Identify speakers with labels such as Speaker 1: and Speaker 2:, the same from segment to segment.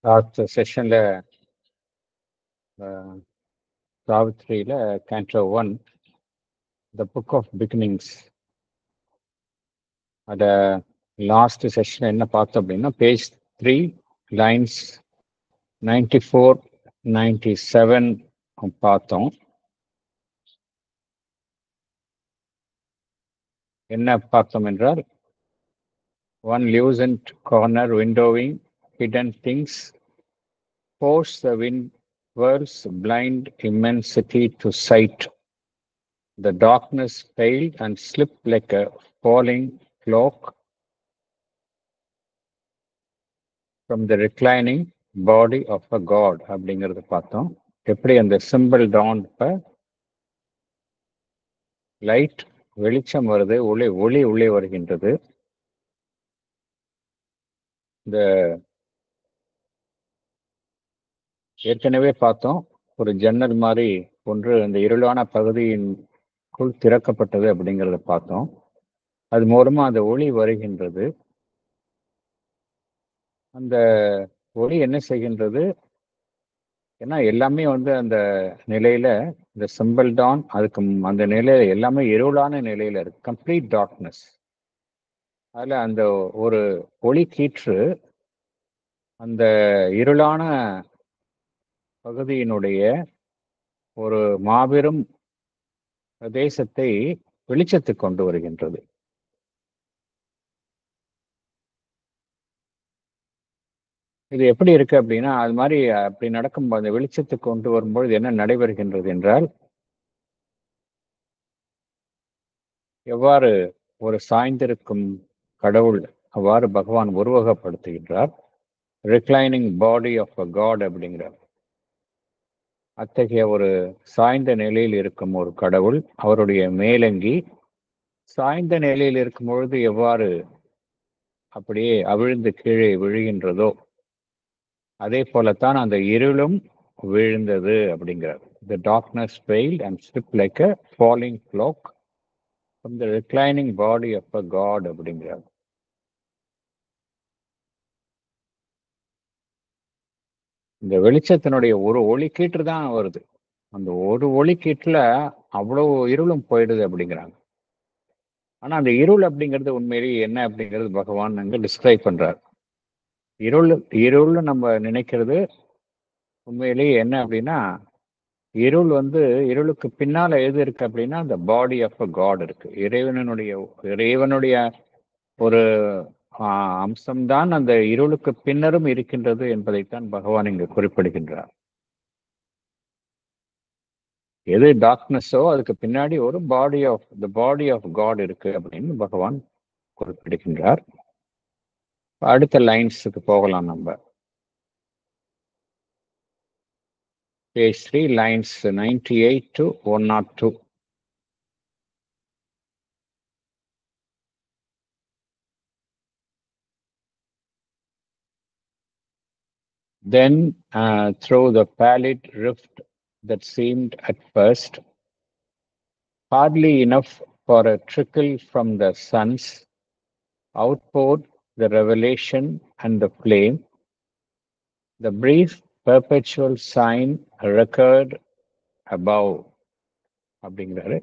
Speaker 1: Last செஷன்ல சாவித்ரியில canto 1 the book of beginnings அத லாஸ்ட் செஷன் என்ன பார்த்தோம் அப்படின்னா பேஜ் 3 லைன்ஸ் 94-97 பார்த்தோம். என்ன பார்த்தோம் என்றால், one lucent corner windowing hidden things force the world's blind immensity to sight. The darkness paled and slipped like a falling cloak from the reclining body of a god அப்படிங்கிறது பார்த்தோம். எப்படி அந்த simple down light வெளிச்சம் வருது, ஒளி உள்ளே வருகின்றது. இந்த ஏற்கனவே பார்த்தோம், ஒரு ஜன்னல் மாதிரி ஒன்று அந்த இருளான பகுதியின்குள் திறக்கப்பட்டது அப்படிங்கிறத பார்த்தோம். அது மூலமா அந்த ஒளி வருகின்றது. அந்த ஒளி என்ன செய்கின்றது? ஏன்னா எல்லாமே அந்த நிலையில இந்த சிம்பிள் டான் அதுக்கு அந்த நிலையில எல்லாமே இருளான நிலையில இருக்கு, கம்ப்ளீட் டார்க்னஸ். அதுல அந்த ஒரு ஒளி கீற்று அந்த இருளான பகுதியினுடைய ஒரு மாபெரும் பிரதேசத்தை வெளிச்சத்துக்கு கொண்டு வருகின்றது. இது எப்படி இருக்கு அப்படின்னா, அது மாதிரி அப்படி நடக்கும்போது அந்த வெளிச்சத்துக்கு கொண்டு வரும்பொழுது என்ன நடைபெறுகின்றது என்றால், எவ்வாறு ஒரு சாய்ந்திருக்கும் கடவுள் அவ்வாறு பகவான் உருவகப்படுத்துகின்றார். Reclining body of a god அப்படிங்கிறார். அத்தகைய ஒரு சாய்ந்த நிலையில் இருக்கும் ஒரு கடவுள், அவருடைய மேலங்கி சாய்ந்த நிலையில் இருக்கும் பொழுது எவ்வாறு அப்படியே அவிழ்ந்து கீழே விழுகின்றதோ அதே போலத்தான் அந்த இருளும் விழுந்தது அப்படிங்கிறார். The darkness veiled and slipped like a falling cloak from the reclining body of a god அப்படிங்கிறார். இந்த வெளிச்சத்தினுடைய ஒரு ஒளிக்கீற்று தான் வருது. அந்த ஒரு ஒளிக்கீற்றுல அவ்வளவு இருளும் போயிடுது அப்படிங்கிறாங்க. ஆனா அந்த இருள் அப்படிங்கிறது உண்மையிலேயே என்ன அப்படிங்கிறது பகவான் அங்க டிஸ்கிரைப் பண்றார். இருள் நம்ம நினைக்கிறது உண்மையிலேயே என்ன அப்படின்னா, இருளுக்கு பின்னால எது இருக்கு அப்படின்னா, அந்த பாடி ஆஃப் அ காட் இருக்கு. இறைவனுடைய ஒரு அம்சம்தான் அந்த இருளுக்கு பின்னரும் இருக்கின்றது என்பதைத்தான் பகவான் இங்கு குறிப்பிடுகின்றார். எது டார்க்னஸோ அதுக்கு பின்னாடி ஒரு பாடி ஆஃப் காட் இருக்கு அப்படின்னு பகவான் குறிப்பிடுகின்றார். அடுத்த லைன்ஸுக்கு போகலாம் நம்ம. Page 3 lines 98-102. Then through the pallid rift that seemed at first hardly enough for a trickle from the suns, outpoured the revelation and the flame, the brief perpetual sign recurred above அப்படிங்கிறாரு.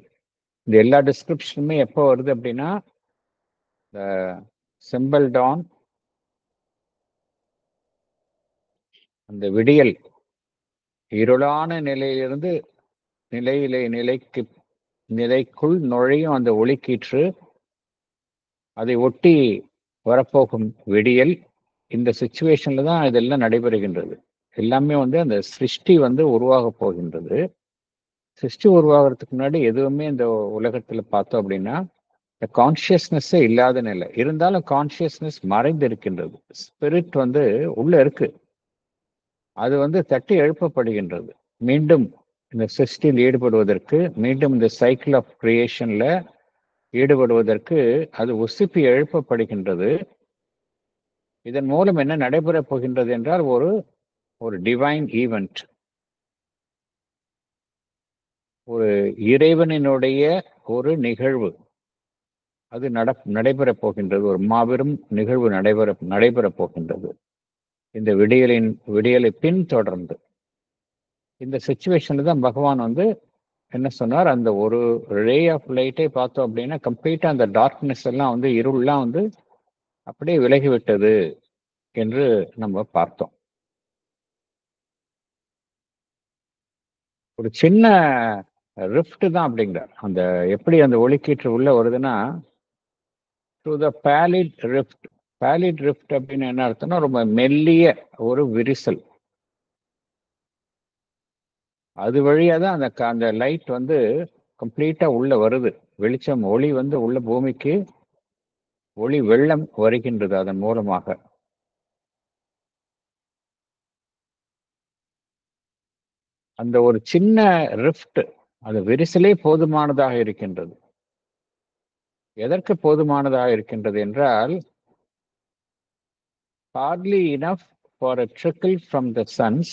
Speaker 1: இந்த எல்லா டிஸ்கிரிப்ஷனுமே எப்போ வருது அப்படின்னா, the symbol dawn, அந்த விடியல் இருளான நிலையிலிருந்து நிலைக்குள் நுழையும் அந்த ஒளிக்கீற்று, அதை ஒட்டி வரப்போகும் விடியல், இந்த சிச்சுவேஷன்ல தான் இதெல்லாம் நடைபெறுகின்றது. எல்லாமே அந்த சிருஷ்டி உருவாக போகின்றது. சிருஷ்டி உருவாகிறதுக்கு முன்னாடி எதுவுமே இந்த உலகத்துல பார்த்தோம் அப்படின்னா கான்சியஸ்னஸே இல்லாத நிலை. இருந்தாலும் கான்சியஸ்னஸ் மறைந்து இருக்கின்றது. ஸ்பிரிட் உள்ள இருக்கு. அது தட்டி எழுப்பப்படுகின்றது. மீண்டும் இந்த சிருஷ்டியில் ஈடுபடுவதற்கு, மீண்டும் இந்த சைக்கிள் ஆஃப் கிரியேஷன்ல ஈடுபடுவதற்கு அது உசுப்பி எழுப்பப்படுகின்றது. இதன் மூலம் என்ன நடைபெற போகின்றது என்றால், ஒரு டிவைன் ஈவெண்ட், ஒரு இறைவனினுடைய ஒரு நிகழ்வு அது நடைபெற போகின்றது. ஒரு மாபெரும் நிகழ்வு நடைபெற போகின்றது. இந்த விடியலை பின்தொடர்ந்து இந்த சுச்சுவேஷன்ல தான் பகவான் என்ன சொன்னார், அந்த ஒரு ரே ஆஃப் லைட்டை பார்த்தோம் அப்படின்னா கம்ப்ளீட்டா அந்த டார்க்னஸ் எல்லாம் இருள்லாம் அப்படியே விலகிவிட்டது என்று நம்ம பார்த்தோம். ஒரு சின்ன ரிஃப்ட் தான் அப்படிங்கிறார். அந்த எப்படி அந்த ஒளிக்கீற்று உள்ள வருதுன்னா டு த பேலிட் ரிஃப்ட். பேலிட் ரிஃப்ட் அப்படின்னு என்ன அர்த்தம்னா ரொம்ப மெல்லிய ஒரு விரிசல். அது வழியா தான் அந்த லைட் கம்ப்ளீட்டா உள்ள வருது. வெளிச்சம் ஒளி உள்ள பூமிக்கு ஒளி வெள்ளம் வருகின்றது அதன் மூலமாக. அந்த ஒரு சின்ன ரிஃப்ட், அந்த விரிசலே போதுமானதாக இருக்கின்றது. எதற்கு போதுமானதாக இருக்கின்றது என்றால், hardly enough for a trickle from the suns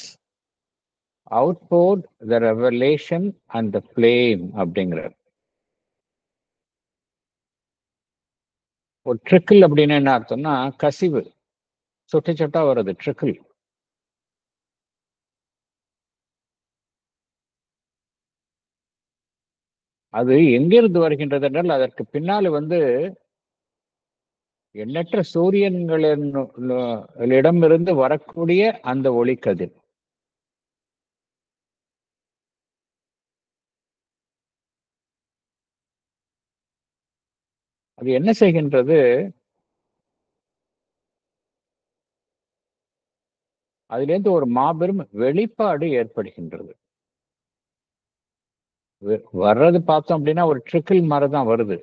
Speaker 1: outpoured the revelation and the flame அப்படிங்கிறார். ஒரு ட்ரிக்கிள் அப்படின்னு என்ன அர்த்தம்னா கசிவு, சொட்டு சொட்டா வருது ட்ரிக்கிள். அது எங்கிருந்து வருகின்றது என்றால் அதற்கு பின்னால் எண்ணற்ற சூரியன்களிடமிருந்து வரக்கூடிய அந்த ஒளிக்கதிர். அது என்ன செய்கின்றது, அதிலிருந்து ஒரு மாபெரும் வெளிப்பாடு ஏற்படுகின்றது. வர்றது பார்த்தோம் அப்படின்னா ஒரு ட்ரிக்கிள் மாதிரி தான் வருது,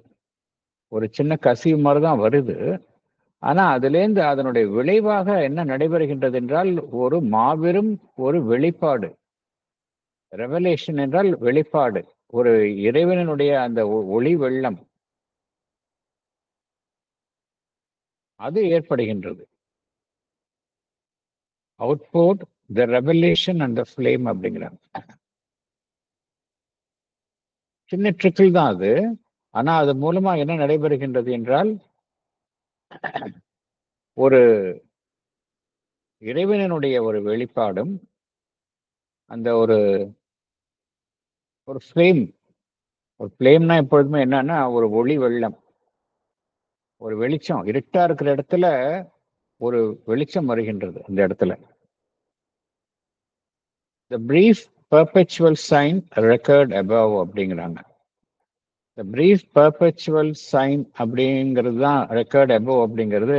Speaker 1: ஒரு சின்ன கசிவு மாதிரி தான் வருது. ஆனா அதிலேருந்து அதனுடைய விளைவாக என்ன நடைபெறுகின்றது என்றால் ஒரு மாபெரும் ஒரு வெளிப்பாடு. ரெவலேஷன் என்றால் வெளிப்பாடு, ஒரு இறைவனுடைய அந்த ஒளி வெள்ளம் அது ஏற்படுகின்றது. Outboard the revelation and the flame அப்படிங்கிறாங்க. சின்ன ட்ரிக்கிள் தான் அது. ஆனா அது மூலமா என்ன நடைபெறுகின்றது என்றால் ஒரு இறைவனுடைய ஒரு வெளிப்பாடும் அந்த ஒரு ஃப்ளேம். ஒரு ஃப்ளேம்னா எப்பொழுதுமே என்னன்னா ஒரு ஒளி வெள்ளம், ஒரு வெளிச்சம். இருட்டா இருக்கிற இடத்துல ஒரு வெளிச்சம் வருகின்றது அந்த இடத்துல. The brief perpetual sign record above அப்படிங்கிறாங்க. The brief perpetual sign அப்படிங்கிறது தான் ரெக்கார்ட் above அப்படிங்கிறது.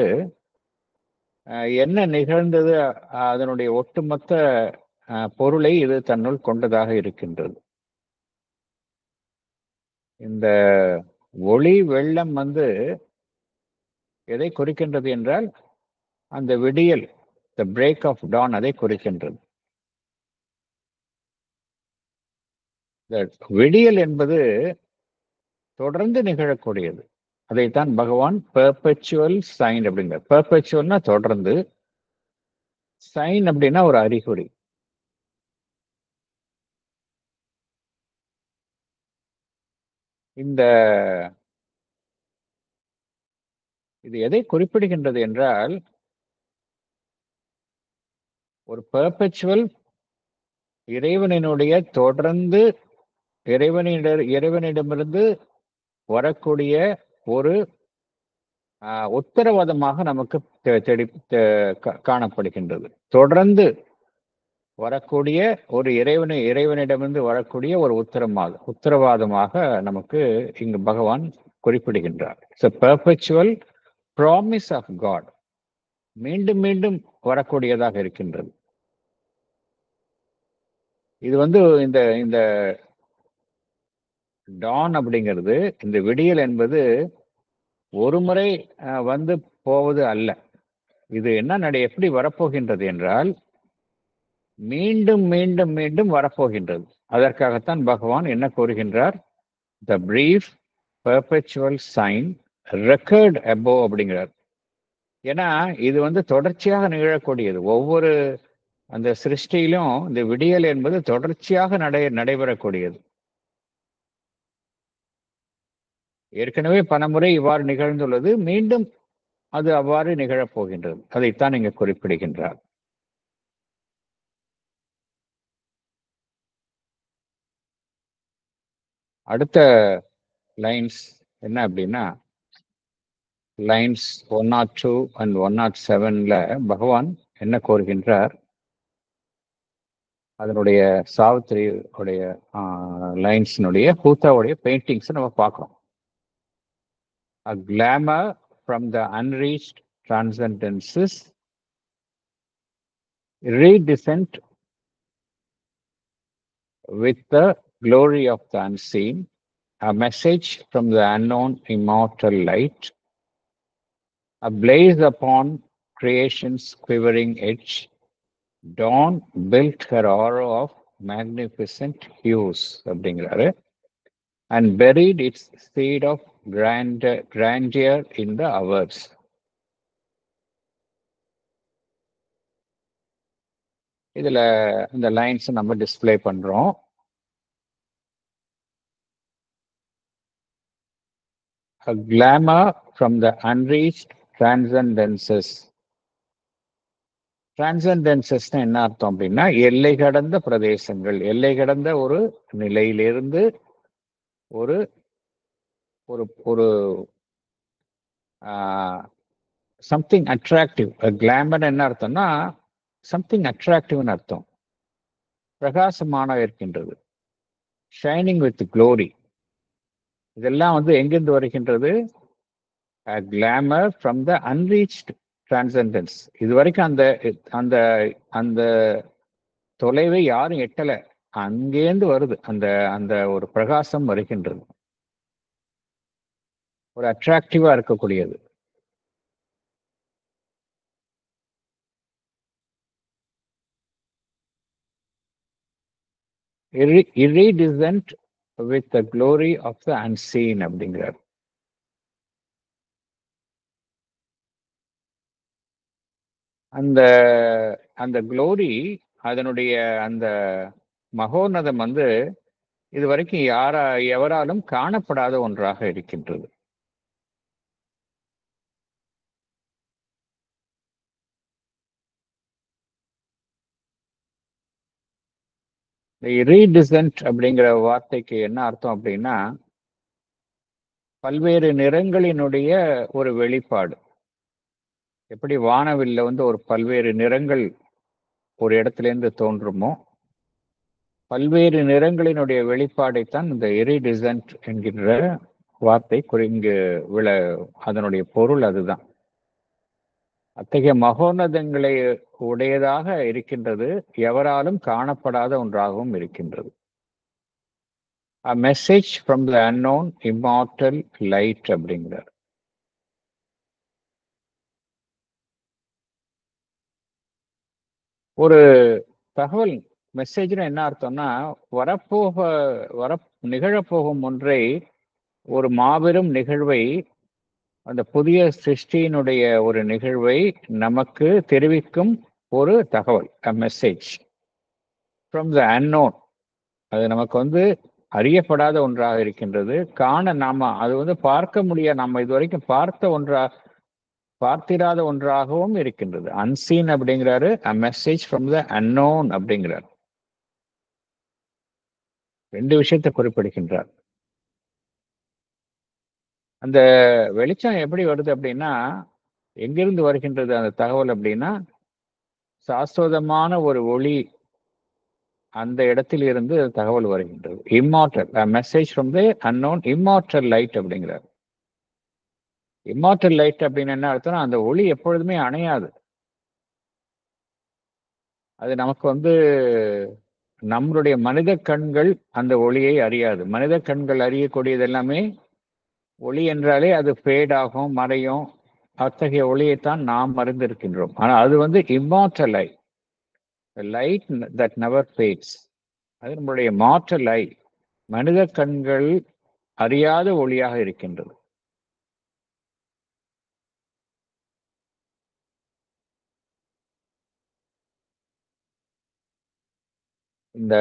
Speaker 1: என்ன நிகழ்ந்தது, அதனுடைய ஒட்டுமொத்த பொருளை இது தன்னுள் கொண்டதாக இருக்கின்றது. இந்த ஒளி வெள்ளம் எதை குறிக்கின்றது என்றால் அந்த விடியல், த பிரேக் ஆஃப் டான், அதை குறிக்கின்றது. விடியல் என்பது தொடர்ந்து நிகழக்கூடியது. அதைத்தான் பகவான் பெர்பெச்சுவல் சைன் அப்படிங்கிறார். பெர்பெச்சுவல்னா தொடர்ந்து, சைன் அப்படின்னா ஒரு அறிகுறி. இது எதை குறிப்பிடுகின்றது என்றால் ஒரு பெர்பெச்சுவல் இறைவனுடைய தொடர்ந்து இறைவனிடமிருந்து வரக்கூடிய ஒரு உத்தரவாதமாக நமக்கு காணப்படுகின்றது. தொடர்ந்து வரக்கூடிய ஒரு இறைவனிடமிருந்து வரக்கூடிய ஒரு உத்தரவாதமாக நமக்கு இங்கு பகவான் குறிப்பிடுகின்றார். பெர்பெச்சுவல் ப்ராமிஸ் ஆஃப் காட், மீண்டும் மீண்டும் வரக்கூடியதாக இருக்கின்றது. இது இந்த இந்த டான் அப்படிங்கிறது, இந்த விடியல் என்பது ஒரு முறை போவது அல்ல. இது எப்படி வரப்போகின்றது என்றால் மீண்டும் மீண்டும் மீண்டும் வரப்போகின்றது. அதற்காகத்தான் பகவான் என்ன கூறுகின்றார், the brief perpetual sign recurred above அப்படிங்கிறார். ஏன்னா இது தொடர்ச்சியாக நிகழக்கூடியது. ஒவ்வொரு அந்த சிருஷ்டியிலும் இந்த விடியல் என்பது தொடர்ச்சியாக நடைபெறக்கூடியது. ஏற்கனவே பலமுறை இவ்வாறு நிகழ்ந்துள்ளது, மீண்டும் அது அவ்வாறு நிகழப்போகின்றது. அதைத்தான் இங்கு குறிப்பிடுகின்றார். அடுத்த லைன்ஸ் என்ன அப்படின்னா, லைன்ஸ் 102 and 107ல பகவான் என்ன கோருகின்றார், அதனுடைய சாவித்திரி உடைய லைன்ஸினுடைய பூத்தாவுடைய பெயிண்டிங்ஸ் நம்ம பார்க்கிறோம். A glamour from the unreached transcendences, redescent with the glory of the unseen, a message from the unknown immortal light, a blaze upon creation's quivering edge, dawn built her aura of magnificent hues அப்படிங்கிறாரு, and buried its seed of grandeur in the hours. இதுல இந்த lines நம்ம display பண்றோம். A glamour from the unreached transcendences. டிரான்சென்டென்சஸ்னா என்ன அர்த்தம் அப்படின்னா, எல்லை கடந்த பிரதேசங்கள், எல்லை கடந்த ஒரு நிலையிலிருந்து ஒரு ஒரு ஒரு சம்திங் அட்ராக்டிவ். கிளாமர் என்ன அர்த்தம்னா சம்திங் அட்ராக்டிவ்னு அர்த்தம். பிரகாசமான இருக்கின்றது, ஷைனிங் வித் க்ளோரி. இதெல்லாம் வந்து எங்கிருந்து வருகின்றது? Glamour from the unreached transcendence. இது வரைக்கும் அந்த அந்த அந்த தொலைவை யாரும் எட்டல, அங்கேருந்து வருது. அந்த அந்த ஒரு பிரகாசம் வருகின்றது, ஒரு அட்ராக்டிவா இருக்கக்கூடியது. Iridescent with the glory of the unseen அப்படிங்கிறார். அந்த அந்த க்ளோரி, அதனுடைய அந்த மகோன்னதம் வந்து இதுவரைக்கும் எவராலும் காணப்படாத ஒன்றாக இருக்கின்றது. ரீடிசன்ட் அப்படிங்கிற வார்த்தைக்கு என்ன அர்த்தம் அப்படின்னா, பல்வேறு நிறங்களினுடைய ஒரு வெளிப்பாடு. எப்படி வானவில்ல வந்து ஒரு பல்வேறு நிறங்கள் ஒரு இடத்திலிருந்து தோன்றுமோ, பல்வேறு நிறங்களினுடைய வெளிப்பாடைத்தான் இந்த இரிடிசன்ட் என்கின்ற வார்த்தை இங்கு அதனுடைய பொருள் அதுதான். அத்தகைய மகோன்னதங்களை உடையதாக இருக்கின்றது, எவராலும் காணப்படாத ஒன்றாகவும் இருக்கின்றது. A message from the unknown immortal light அப்படிங்கிறார். ஒரு தகவல், மெசேஜ்னா என்ன அர்த்தம்னா, நிகழப்போகும் ஒன்றை, ஒரு மாபெரும் நிகழ்வை, அந்த புதிய சிருஷ்டியினுடைய ஒரு நிகழ்வை நமக்கு தெரிவிக்கும் ஒரு தகவல். A message from the unknown. அது நமக்கு வந்து அறியப்படாத ஒன்றாக இருக்கின்றது. அது வந்து பார்க்க முடியாது, நம்ம இதுவரைக்கும் பார்த்திராத ஒன்றாகவும் இருக்கின்றது. அன்சீன் அப்படிங்கிறாரு, a message from the unknown அப்படிங்கிறார். ரெண்டு விஷயத்தை குறிப்பிடுகின்றார். அந்த வெளிச்சம் எப்படி வருது அப்படின்னா, எங்கிருந்து வருகின்றது அந்த தகவல் அப்படின்னா, சாஸ்வதமான ஒரு ஒளி, அந்த இடத்தில் இருந்து தகவல் வருகின்றது. Immortal, a message from the unknown immortal light அப்படிங்கிறார். இம்மார்டல் லைட் அப்படின்னு என்ன அர்த்தம்னா, அந்த ஒளி எப்பொழுதுமே அணையாது. அது நமக்கு வந்து நம்மளுடைய மனித கண்கள் அந்த ஒளியை அறியாது. மனித கண்கள் அறியக்கூடியது எல்லாமே ஒளி என்றாலே அது ஃபேட் ஆகும், மறையும். அத்தகைய ஒளியைத்தான் நாம் அறிந்திருக்கின்றோம். ஆனால் அது வந்து immortal light, light that never fats. அது நம்மளுடைய மார்டல் லை, மனித கண்கள் அறியாத ஒளியாக இருக்கின்றது. இந்த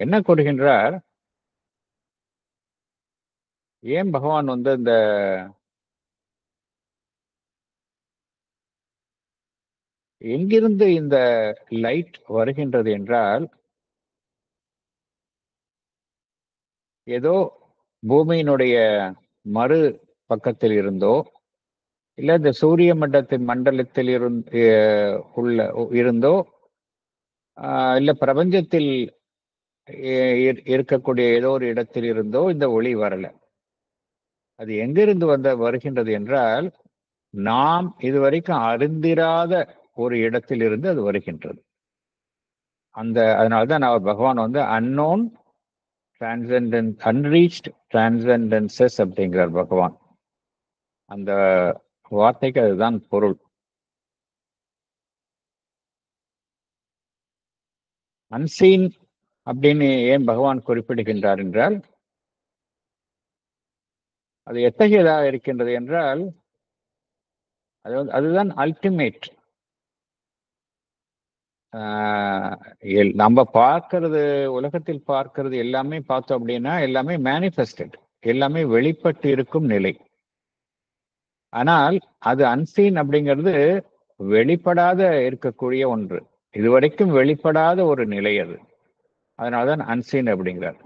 Speaker 1: என்ன கூறுகின்றார், ஏன் பகவான் வந்து இந்த எங்கிருந்து இந்த லைட் வருகின்றது என்றால், ஏதோ பூமியினுடைய மறு பக்கத்தில் இருந்தோ, இல்ல இந்த சூரிய மண்டலத்தில் இருந்தோ, இல்ல பிரபஞ்சத்தில் இருக்கக்கூடிய ஏதோ ஒரு இடத்தில் இருந்தோ இந்த ஒளி வரல. அது எங்கிருந்து வருகின்றது என்றால், நாம் இதுவரைக்கும் அறிந்திராத ஒரு இடத்திலிருந்து அது வருகின்றது. அதனால்தான் பகவான் அன்னோன் டிரான்சென்டன்ஸ், அன்ரீச்ட் டிரான்சென்டன்சஸ் அப்படிங்கிறார் பகவான். அந்த வார்த்தைக்கு அதுதான் பொருள். அன்சீன் அப்படின்னு ஏன் பகவான் குறிப்பிடுகின்றார் என்றால், அது எத்தகையதாக இருக்கின்றது என்றால், அதுதான் அல்டிமேட். நம்ம பார்க்கறது, உலகத்தில் பார்க்கறது எல்லாமே பார்த்தோம் அப்படின்னா எல்லாமே மேனிஃபெஸ்டட், எல்லாமே வெளிப்பட்டு இருக்கும் நிலை. ஆனால் அது அன்சீன் அப்படிங்கிறது வெளிப்படாத இருக்கக்கூடிய ஒன்று, இதுவரைக்கும் வெளிப்படாத ஒரு நிலை அது. அதனாலதான் அன்சீன் அப்படிங்கிறார்.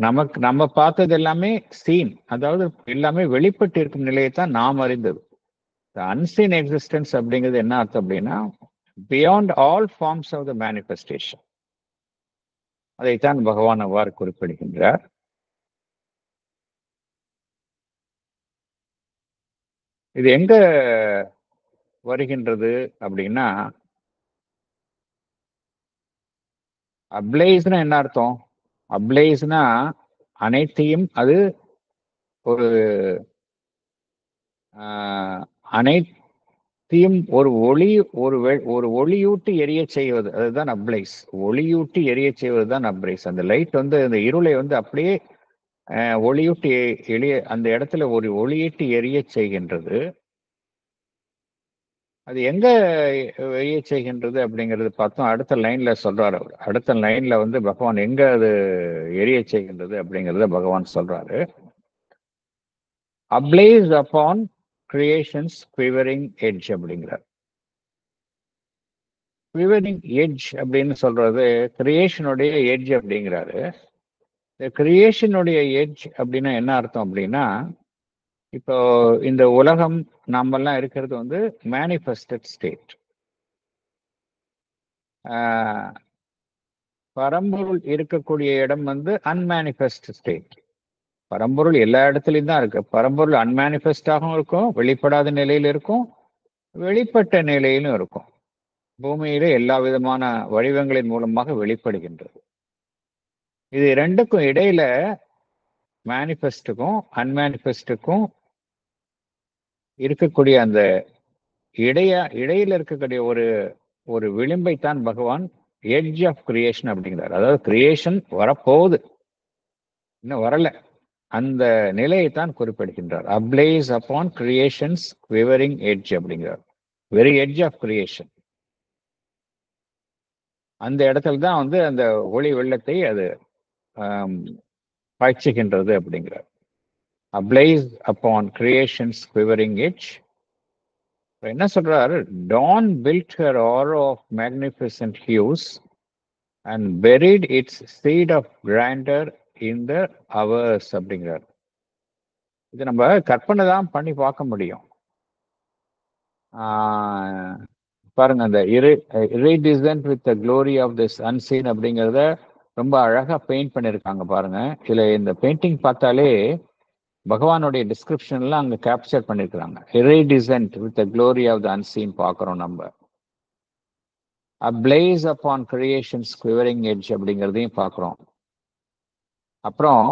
Speaker 1: நம்ம பார்த்தது எல்லாமே சீன், அதாவது எல்லாமே வெளிப்பட்டு இருக்கும் நிலையைத்தான் நாம் அறிந்தது. அன்சீன் எக்ஸிஸ்டன்ஸ் அப்படிங்கிறது என்ன அர்த்தம் அப்படின்னா, beyond all forms of the manifestation. அதைத்தான் பகவான் அவ்வாறு குறிப்பிடுகின்றார். இது எங்க வருகின்றது அப்படின்னா, அப்ளைஸ்னா என்ன அர்த்தம்? அப்ளைஸ்னா அனைத்தையும், அது ஒரு அனைத்தையும் ஒரு ஒளியூட்டி எரிய செய்வது, அதுதான் அப்ளைஸ். ஒளியூட்டி எரிய செய்வது தான் அப்ளைஸ். அந்த லைட் அந்த இருளை அப்படியே ஒளியூட்டி அந்த இடத்துல ஒரு ஒளியிட்டு எரிய செய்கின்றது. அது எங்க எரிய செய்கின்றது அப்படிங்கிறது பார்த்தோம். அடுத்த லைன்ல சொல்றாரு அவர். அடுத்த லைன்ல பகவான் எங்க அது எரிய செய்கின்றது அப்படிங்கிறத பகவான் சொல்றாரு. Applies upon creation's quivering edge அப்படிங்கிறார். குவிவரிங் எட்ஜ் அப்படின்னு சொல்றது கிரியேஷனுடைய எட்ஜ் அப்படிங்கிறாரு. இந்த கிரியேஷனுடைய எட்ஜ் அப்படின்னா என்ன அர்த்தம் அப்படின்னா, இப்போ இந்த உலகம் நாமெல்லாம் இருக்கிறது மேனிஃபெஸ்டட் ஸ்டேட். பரம்பொருள் இருக்கக்கூடிய இடம் அன்மேனிஃபெஸ்ட் ஸ்டேட். பரம்பொருள் எல்லா இடத்துலையும் தான் இருக்கு. பரம்பொருள் அன்மேனிஃபெஸ்டாகவும் இருக்கும், வெளிப்படாத நிலையில இருக்கும், வெளிப்பட்ட நிலையிலும் இருக்கும். பூமியில எல்லா விதமான வடிவங்களின் மூலமாக வெளிப்படுகின்றது. இது ரெண்டுக்கும் இடையில, மேனிஃபெஸ்டுக்கும் அன்மேனிஃபெஸ்டுக்கும் இருக்கக்கூடிய அந்த இடையில இருக்கக்கூடிய ஒரு விளிம்பைத்தான் பகவான் எட்ஜ் ஆஃப் கிரியேஷன் அப்படிங்கிறார். அதாவது கிரியேஷன் வரப்போகுது, இன்னும் வரல, அந்த நிலையைத்தான் குறிப்பிடுகின்றார். Ablaze upon creation's quivering edge அப்படிங்கிறார். Very edge of creation. அந்த இடத்துல தான் அந்த ஒளி வெள்ளத்தை அது பாய்ச்சுகின்றது அப்படிங்கிறார். Ablaze upon creation's quivering edge. என்ன சொல்றார்? Dawn built her aura of magnificent hues and buried its seed of grandeur in the hours அப்படிங்கிறார். இது நம்ம கற்பனை தான் பண்ணி பார்க்க முடியும். பாருங்க, அந்த iridescent with the glory of this unseen அப்படிங்கிறத ரொம்ப அழகா பெயிண்ட் பண்ணியிருக்காங்க பாருங்க. இதுல இந்த பெயிண்டிங் பார்த்தாலே பகவானுடைய டிஸ்கிரிப்ஷன்லாம் அங்க கேப்சர் பண்ணிருக்கிறாங்க. iridescent with the glory of the unseen பார்க்கிறோம் நம்ம. Ablaze upon creation's quivering edge அப்படிங்கிறதையும் பார்க்கிறோம். அப்புறம்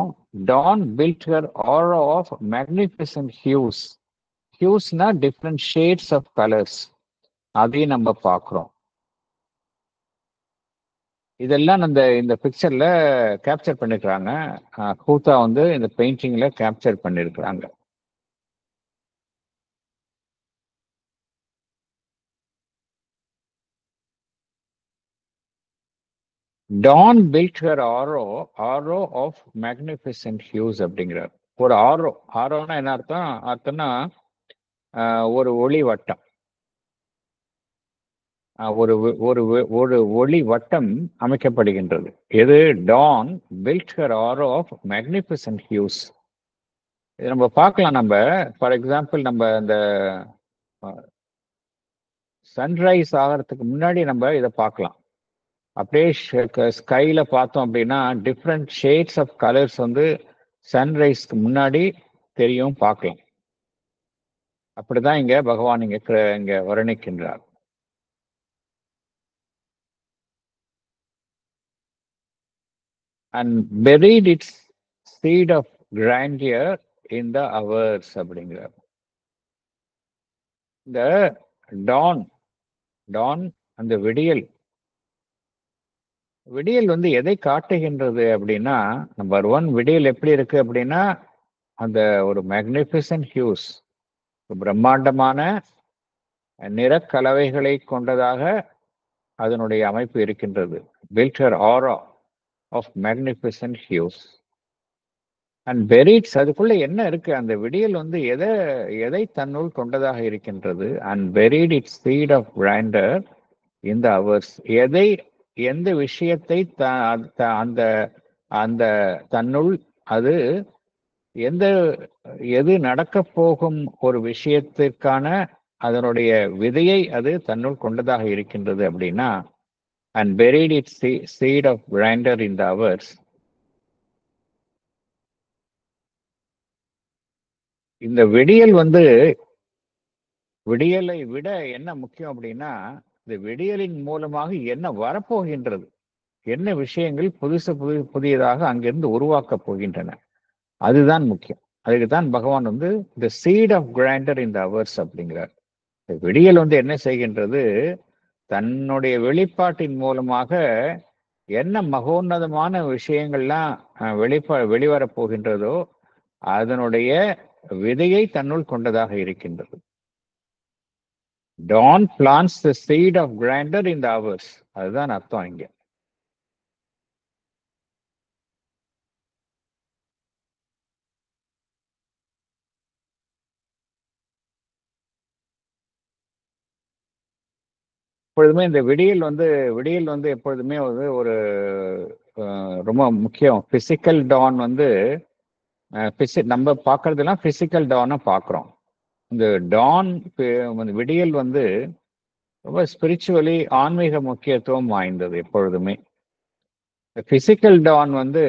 Speaker 1: dawn built her aura of magnificent hues. ஹியூஸ்னா டிஃப்ரெண்ட் ஷேட்ஸ் ஆஃப் கலர்ஸ், அதையும் நம்ம பார்க்கிறோம். இதெல்லாம் இந்த பிக்சர்ல கேப்சர் பண்ணிருக்கிறாங்க. கூத்தா இந்த பெயிண்டிங்ல கேப்சர் பண்ணிருக்கிறாங்க. Dawn built her aura of magnificent hues அப்படிங்கிறார். ஒரு ஆரோனா என்ன அர்த்தம்னா ஒரு ஒளி வட்டம். ஒரு ஒளி வட்டம் அமைக்கப்படுகின்றது. எது? Dawn built her aura of magnificent hues. இது நம்ம பார்க்கலாம். நம்ம ஃபார் எக்ஸாம்பிள் நம்ம இந்த சன்ரைஸ் ஆகிறதுக்கு முன்னாடி நம்ம இதை பார்க்கலாம். அப்படியே ஸ்கைல பார்த்தோம் அப்படின்னா டிஃப்ரெண்ட் ஷேட்ஸ் ஆஃப் கலர்ஸ் வந்து சன்ரைஸ்க்கு முன்னாடி தெரியும், பார்க்கலாம். அப்படிதான் இங்க பகவான் இங்க வர்ணிக்கின்றார். And buried its seed of grandeur in the hours அப்படிங்கிறார். இந்த டான் அந்த விடியல் வந்து எதை காட்டுகின்றது அப்படின்னா, நம்பர் 1 விடியல் எப்படி இருக்கு அப்படின்னா, அந்த ஒரு மேக்னிஃபிசன்ட் ஹியூஸ், பிரம்மாண்டமான நிறக்கலவைகளை கொண்டதாக அதனுடைய அமைப்பு இருக்கின்றது. built her aura of magnificent hues and buried. அதுக்குள்ள என்ன இருக்கு? அந்த விடியல் வந்து எதை தன்னுள் கொண்டதாக இருக்கின்றது? and buried its seed of grandeur in the hours. எந்த விஷயத்தை அந்த அந்த தன்னுள் அது எது நடக்க போகும் ஒரு விஷயத்திற்கான அதனுடைய விதையை அது தன்னுள் கொண்டதாக இருக்கின்றது அப்படின்னா, and buried its seed of grandeur in the hours. இந்த விடியலை விட என்ன முக்கியம் அப்படின்னா, இந்த விடியலின் மூலமாக என்ன வரப்போகின்றது, என்ன விஷயங்கள் புதியதாக அங்கிருந்து உருவாக்கப் போகின்றன, அதுதான் முக்கியம். அதுக்கு தான் பகவான் வந்து the seed of grandeur in the hours அப்படிங்கிறார். விடியல் வந்து என்ன செய்கின்றது? தன்னுடைய வெளிப்பாட்டின் மூலமாக என்ன மகோன்னதமான விஷயங்கள்லாம் வெளிவரப் போகின்றதோ அதனுடைய விதையை தன்னுள் கொண்டதாக இருக்கின்றது. Dawn plants the seed of grandeur in the hours. அதுதான் அர்த்தம் இங்க. எப்பொழுதுமே இந்த விடியல் வந்து எப்பொழுதுமே வந்து ஒரு ரொம்ப முக்கியம். பிசிக்கல் டான் வந்து நம்ம பார்க்கறதுலாம் பிசிக்கல் டானை பார்க்குறோம். இந்த டான் விடியல் வந்து ரொம்ப ஸ்பிரிச்சுவலி ஆன்மீக முக்கியத்துவம் வாய்ந்தது எப்பொழுதுமே. பிசிக்கல் டான் வந்து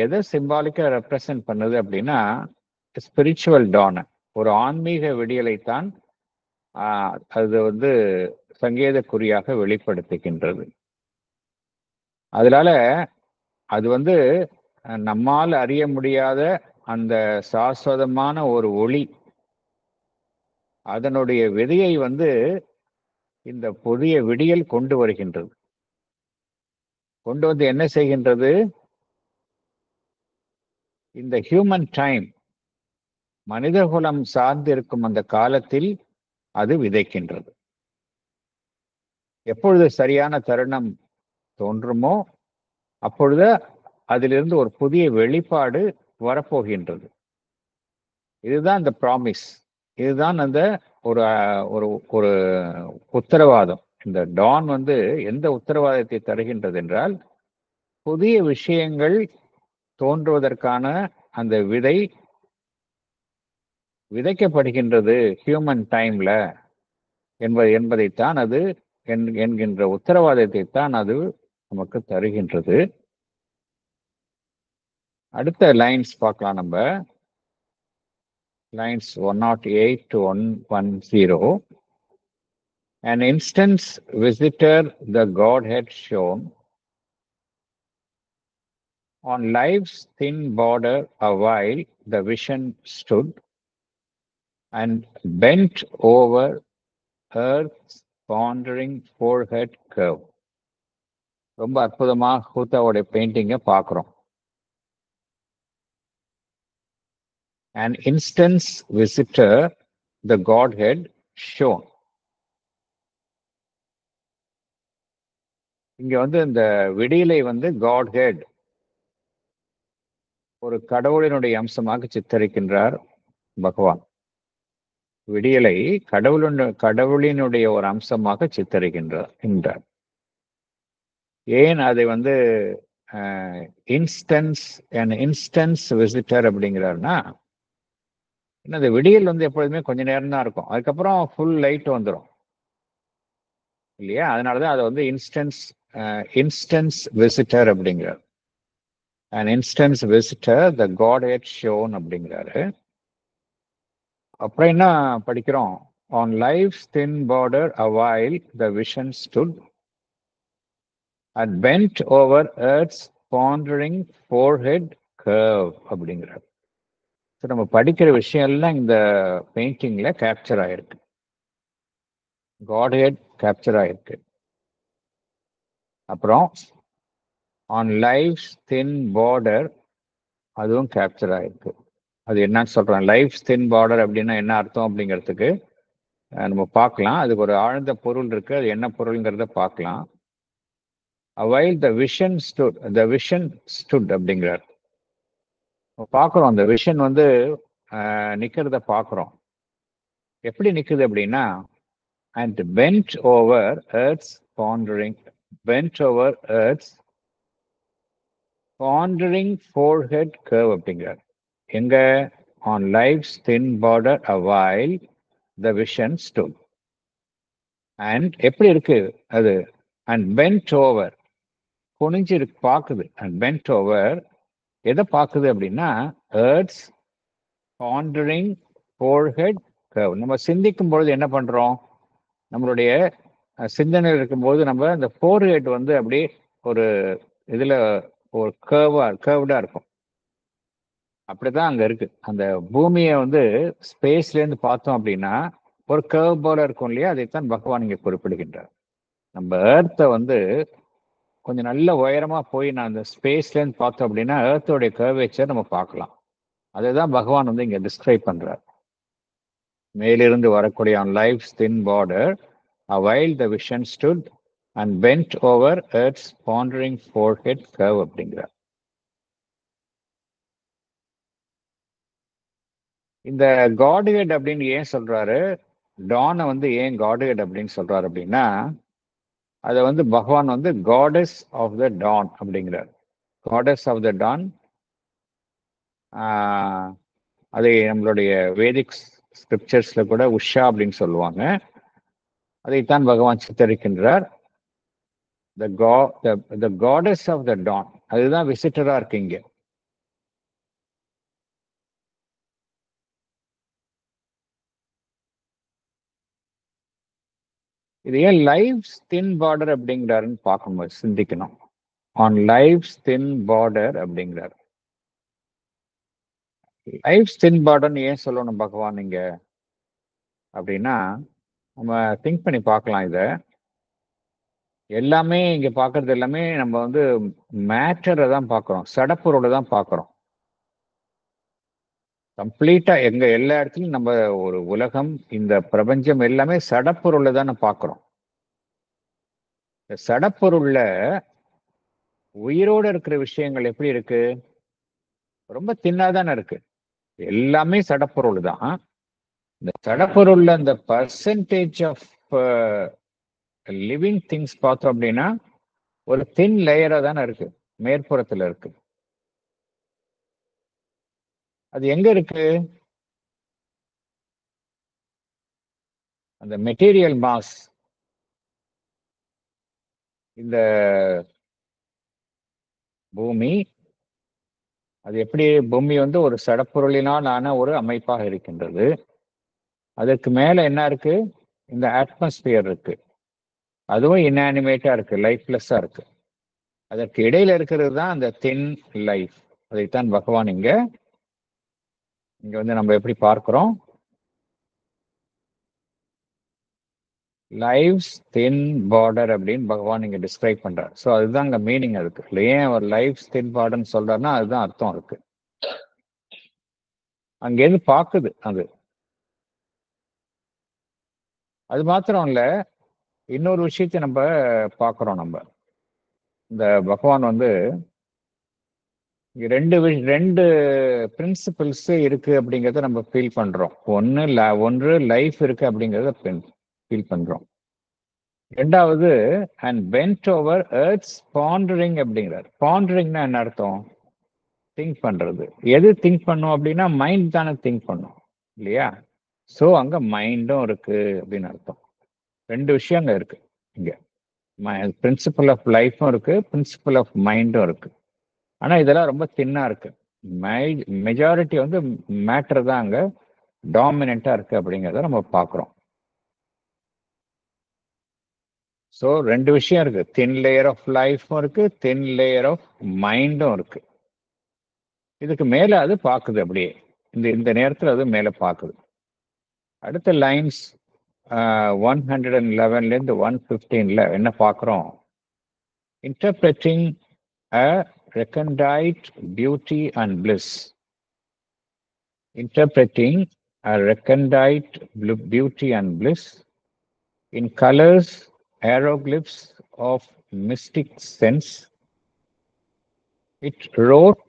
Speaker 1: எதை சிம்பாலிக்கா ரெப்ரசன்ட் பண்ணுது அப்படின்னா, ஸ்பிரிச்சுவல் டானை, ஒரு ஆன்மீக விடியலைத்தான் அது வந்து சங்கேதக்குறியாக வெளிப்படுத்துகின்றது. அதனால அது வந்து நம்மால் அறிய முடியாத அந்த சாஸ்வதமான ஒரு ஒளி, அதனுடைய விதையை வந்து இந்த புதிய விடியல் கொண்டு வருகின்றது. கொண்டு வந்து என்ன செய்கின்றது? இந்த ஹியூமன் டைம், மனிதகுலம் சார்ந்திருக்கும் அந்த காலத்தில் அது விதைக்கின்றது. எப்பொழுது சரியான தருணம் தோன்றுமோ அப்பொழுது அதிலிருந்து ஒரு புதிய வெளிப்பாடு வரப்போகின்றது. இதுதான் இந்த ப்ராமிஸ், இதுதான் அந்த ஒரு ஒரு உத்தரவாதம். இந்த டான் வந்து எந்த உத்தரவாதத்தை தருகின்றது என்றால், புதிய விஷயங்கள் தோன்றுவதற்கான அந்த விதை விதைக்கப்படுகின்றது ஹியூமன் டைம்ல என்பதைத்தான் அது என்கின்ற உத்தரவாதத்தை தான் அது நமக்கு தருகின்றது. அடுத்த லைன்ஸ் பார்க்கலாம் நம்ம. Lines 108 to 110. An instant's visitor the Godhead shown, on life's thin border a while the vision stood, and bent over earth's pondering forehead curve. ரொம்ப அற்புதமா ஹூத்தாவோட பெயிண்டிங்கை பார்க்குறோம். An instant's visitor the Godhead shown. இங்க வந்து இந்த விடியலை வந்து காட்ஹெட், ஒரு கடவுளினுடைய அம்சமாக சித்தரிக்கின்றார் பகவான். விடியலை கடவுளினுடைய ஒரு அம்சமாக சித்தரிக்கின்றார். ஏன் அதை வந்து இன்ஸ்டன்ஸ் விசிட்டர் அப்படிங்கிறாருன்னா, இந்த விடியல் வந்து எப்பொழுதுமே கொஞ்ச நேரம் தான் இருக்கும், அதுக்கப்புறம் ஃபுல் லைட் வந்துடும் இல்லையா? அதனாலதான் அதை வந்து இன்ஸ்டன்ஸ் விசிட்டர் அப்படிங்கிறார். an instance visitor the godhead shown அப்படிங்கிறாரு. அப்புறம் என்ன படிக்கிறோம்? on life's thin border a while the vision stood and bent over earth's pondering forehead curve அப்படிங்கிறார். நம்ம படிக்கிற விஷயம் எல்லாம் இந்த பெயிண்டிங்ல கேப்சர் ஆயிருக்கு, காட்ஹெட் கேப்சர் ஆயிருக்கு. அப்புறம் ஆன் லைஃப்ஸ் தின் பார்டர் அதுவும் கேப்சர் ஆயிருக்கு. அது என்னன்னு சொல்றேன், லைஃப்ஸ் தின் பார்டர் அப்படின்னா என்ன அர்த்தம் அப்படிங்கிறதுக்கு நம்ம பார்க்கலாம். அதுக்கு ஒரு ஆழ்ந்த பொருள் இருக்கு, அது என்ன பொருள்ங்கிறத பார்க்கலாம். while the vision stood அப்படிங்கிறார். பார்க்குறோம் அந்த விஷன் வந்து நிக்கிறத பார்க்குறோம். எப்படி நிக்குது அப்படின்னா, and bent over earth's pondering forehead curve அப்படிங்கிறார். எங்க? on life's thin border a while the vision stood. and எப்படி இருக்கு அது? and bent over குனிஞ்சு பார்க்குது. and bent over எதை பார்க்குது அப்படின்னா, earth's pondering forehead curve. நம்ம சிந்திக்கும் பொழுது என்ன பண்றோம்? நம்மளுடைய சிந்தனையில் இருக்கும்போது நம்ம இந்த ஃபோர்ஹெட் வந்து அப்படியே ஒரு இதுல ஒரு கர்வ்டா இருக்கும். அப்படிதான் அங்க இருக்கு. அந்த பூமியை வந்து ஸ்பேஸ்ல இருந்து பார்த்தோம் அப்படின்னா ஒரு கர்வ் போல இருக்கும் இல்லையா? அதைத்தான் பகவான் இங்க குறிப்பிடுகின்றார். நம்ம ஏர்த்தை வந்து கொஞ்சம் நல்ல உயரமா போய் நான் அந்த ஸ்பேஸ்ல இருந்து பார்த்தோம் அப்படின்னா ஏர்த்தோடைய கர்வேச்சர் நம்ம பார்க்கலாம். அதுதான் பகவான் வந்து இங்க டிஸ்கிரைப் பண்றார். மேலிருந்து வரக்கூடிய on life's thin border a while the vision stood and bent over earth's pondering forehead curve அப்படிங்கிறார். இந்த காட்ஹெட் அப்படின்னு ஏன் சொல்றாரு, டானை வந்து ஏன் காட்ஹெட் அப்படின்னு சொல்றாரு அப்படின்னா, அதை வந்து பகவான் வந்து காடஸ் ஆஃப் த டான் அப்படிங்கிறார். காடஸ் ஆஃப் த டான், அதை நம்மளுடைய வேதிக் ஸ்கிரிப்சர்ஸ்ல கூட உஷா அப்படின்னு சொல்லுவாங்க. அதைத்தான் பகவான் சித்தரிக்கின்றார். the goddess of the dawn, அதுதான் விசிட்டரா இருக்கு இங்க. இது ஏன் லைஃப்ஸ் தின் பார்டர் அப்படிங்கிறாருன்னு பார்க்கணும், சிந்திக்கணும். ஆன் லைஃப்ஸ் தின் பார்டர் அப்படிங்கிறார். லைஃப்ஸ் தின் பார்டர்னு ஏன் சொல்லணும் பகவான் இங்க அப்படின்னா, நம்ம திங்க் பண்ணி பார்க்கலாம். இத எல்லாமே இங்க பார்க்கறது எல்லாமே நம்ம வந்து மேட்டரை தான் பார்க்குறோம், சடப்பொருளை தான் பார்க்குறோம். கம்ப்ளீட்டா எங்க எல்லா இடத்துலையும் நம்ம ஒரு உலகம், இந்த பிரபஞ்சம் எல்லாமே சடப்பொருளை தானே பார்க்குறோம். இந்த சடப்பொருள்ல உயிரோடு இருக்கிற விஷயங்கள் எப்படி இருக்கு? ரொம்ப தின்னாதானே இருக்கு. எல்லாமே சடப்பொருள் தான். இந்த சடப்பொருள்ல இந்த பர்சன்டேஜ் ஆஃப் லிவிங் திங்ஸ் பார்த்தோம் அப்படின்னா ஒரு தின் லேயரா தானே இருக்கு, மேற்புறத்துல இருக்கு. அது எங்க இருக்கு? அந்த மெட்டீரியல் மாஸ், இந்த பூமி, அது எப்படி? பூமி வந்து ஒரு சடப்பொருளினால் ஆன ஒரு அமைப்பாக இருக்கின்றது. அதற்கு மேல என்ன இருக்கு? இந்த அட்மாஸ்பியர் இருக்கு, அதுவும் இன்ஆனிமேட்டா இருக்கு, லைஃப்லெஸ்ஸா இருக்கு. அதற்கு இடையில இருக்கிறது தான் அந்த தின் லைஃப். அதைத்தான் பகவான் இங்க வந்து நம்ம எப்படி பார்க்கிறோம்? லைஃப்ஸ் தின் பார்டர் அப்படின்னு பகவான் இங்க டிஸ்கிரைப் பண்றார். ஸோ அதுதான் அங்க மீனிங். அதுக்கு ஏன் அவர் லைஃப்ஸ் தின் பார்டர்னு சொல்றாருன்னா அதுதான் அர்த்தம் இருக்கு. அங்கேருந்து பார்க்குது அது. அது மாத்திரம் இல்ல, இன்னொரு விஷயத்தை நம்ம பார்க்கிறோம். நம்ம இந்த பகவான் வந்து ரெண்டு பிரின்சிபிள்ஸ் இருக்கு அப்படிங்கிறத நம்ம ஃபீல் பண்றோம். ஒன்று லைஃப் இருக்கு அப்படிங்கிறத ஃபீல் பண்றோம். ரெண்டாவது and pent over earths pondering அப்படிங்கிறார். பாண்டரிங்னா என்ன அர்த்தம்? திங்க் பண்றது. எது திங்க் பண்ணும் அப்படின்னா மைண்ட் தானே திங்க் பண்ணும் இல்லையா? ஸோ அங்க மைண்டும் இருக்கு அப்படின்னு அர்த்தம். ரெண்டு விஷயங்க இருக்கு இங்க. பிரின்சிபல் ஆஃப் லைஃப்பும் இருக்கு, பிரின்சிபல் ஆஃப் மைண்டும் இருக்கு. ஆனா இதெல்லாம் ரொம்ப தின்னா இருக்கு. மெஜாரிட்டி வந்து மேட்டர் தான் அங்க டாமினண்டா இருக்கு அப்படிங்கிறத நம்ம பார்க்குறோம். ஸோ ரெண்டு விஷயம் இருக்கு. தின் லேயர் ஆஃப் லைஃப்பும் இருக்கு, தின் லேயர் ஆஃப் மைண்டும் இருக்கு. இதுக்கு மேல அது பார்க்குது அப்படியே. இந்த நேரத்தில் அது மேல பார்க்குது. அடுத்த லைன்ஸ் 111லேருந்து 115ல என்ன பார்க்குறோம்? Interpreting a recondite beauty and bliss. Interpreting a recondite beauty and bliss in colors, hieroglyphs of mystic sense. It wrote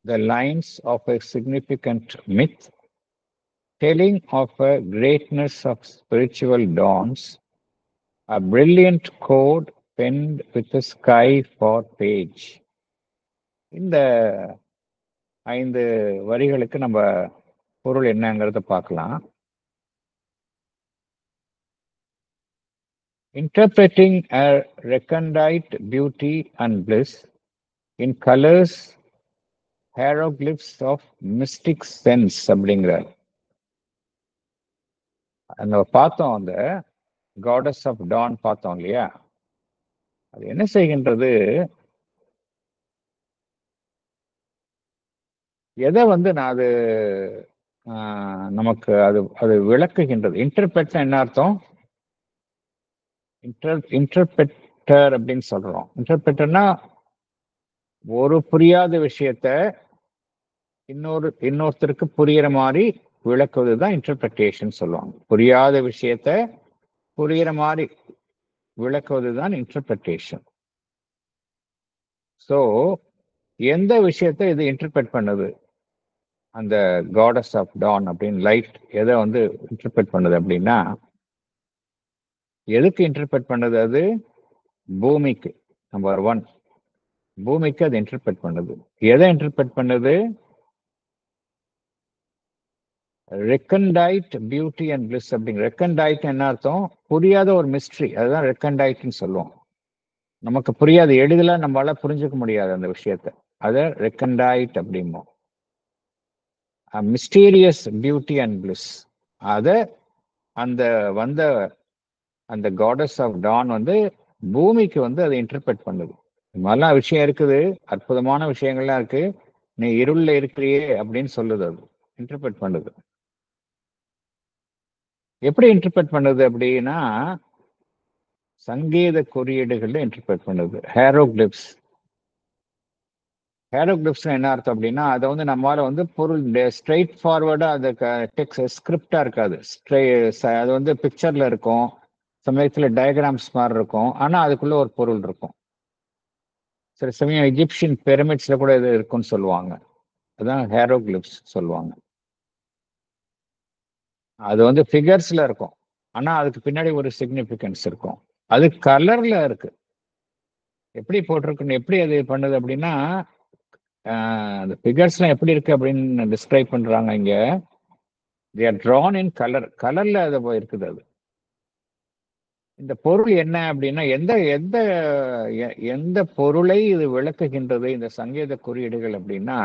Speaker 1: the lines of a significant myth, telling of a greatness of spiritual dawns, a brilliant code penned with a sky for page. இந்த 5 வரிகளுக்கு நம்ம பொருள் என்னங்கிறத பார்க்கலாம். Interpreting a recondite beauty and bliss in colors, hieroglyphs of mystic sense அப்படிங்கிறார். நம்ம பார்த்தோம், அந்த காடஸ் ஆஃப் டான் பார்த்தோம் இல்லையா? அது என்ன செய்கின்றது? எதை வந்து நான் அது நமக்கு அது அது விளக்குகின்றது. இன்டர்பிரட்னா என்ன அர்த்தம்? இன்டர்பிரட்டர் அப்படின்னு சொல்றோம். இன்டர்பிரட்டர்னா ஒரு புரியாத விஷயத்த இன்னொருத்தருக்கு புரியுற மாதிரி விளக்குவது தான் இன்டர்பிரட்டேஷன் சொல்லுவாங்க. புரியாத விஷயத்த புரியுற மாதிரி விளக்குவது தான் இன்டர்பிரட்டேஷன். ஸோ எந்த விஷயத்த இது இன்டர்பிரட் பண்ணுது? அந்த காடஸ் ஆஃப் டான் அப்படின்னு லைட் எதை வந்து இன்டர்பிரட் பண்ணுது அப்படின்னா, எதுக்கு இன்டர்பிரட் பண்ணுது? அது பூமிக்கு. நம்பர் 1, பூமிக்கு அது இன்டர்பிரட் பண்ணுது. எதை இன்டர்பிரட் பண்ணுது? ரெக்கண்டைட் பியூட்டி அண்ட் பிளிஸ் அப்படிங்கிற. ரெக்கண்டைட் என்ன அர்த்தம்? புரியாத ஒரு மிஸ்ட்ரி, அதுதான் ரெக்கண்டைட்னு சொல்லுவோம். நமக்கு புரியாது, எளிதில் நம்மளால புரிஞ்சுக்க முடியாது அந்த விஷயத்த, அதை ரெக்கண்டைட் அப்படிம்போம். மிஸ்டீரியஸ் பியூட்டி அண்ட் பிளிஸ், அதை அந்த காடஸ் ஆஃப் டான் வந்து பூமிக்கு வந்து அதை இன்டர்பிரட் பண்ணுது. இந்த மாதிரிலாம் விஷயம் இருக்குது, அற்புதமான விஷயங்கள்லாம் இருக்கு. நீ இருள்ல இருக்கிறியே அப்படின்னு சொல்லுது, அது இன்டர்பிரட் பண்ணுது. எப்படி இன்டர்பிரட் பண்ணுது அப்படின்னா, சங்கீத குறியீடுகள்ல இன்டர்பிரட் பண்ணுது. ஹேரோகிளிப்ஸ். ஹேரோகிளிப்ஸ் என்ன அர்த்தம் அப்படின்னா, அதை வந்து நம்மளால வந்து பொருள் ஸ்ட்ரெயிட் ஃபார்வர்டா அது டெக்ஸ்ட் ஸ்கிரிப்டா இருக்காது. அது வந்து பிக்சர்ல இருக்கும், சமயத்துல டயக்ராம்ஸ் மாதிரி இருக்கும், ஆனா அதுக்குள்ள ஒரு பொருள் இருக்கும். சில சமயம் எஜிப்சியன் பிரமிட்ஸ்ல கூட இது இருக்குன்னு சொல்லுவாங்க. அதான் ஹேரோகிளிப்ஸ் சொல்லுவாங்க. அது வந்து ஃபிகர்ஸ்ல இருக்கும், ஆனா அதுக்கு பின்னாடி ஒரு சிக்னிபிகன்ஸ் இருக்கும். அது கலர்ல இருக்கு. எப்படி போட்டிருக்குன்னு, எப்படி அது பண்ணுது அப்படின்னா, அந்த ஃபிகர்ஸ்லாம் எப்படி இருக்கு அப்படின்னு டிஸ்கிரைப் பண்றாங்க இங்க. they are drawn in colour. கலர்ல அது இருக்குது. அது இந்த பொருள் என்ன அப்படின்னா, எந்த எந்த எந்த பொருளை இது விளக்குகின்றது இந்த சங்கீத குறியீடுகள் அப்படின்னா,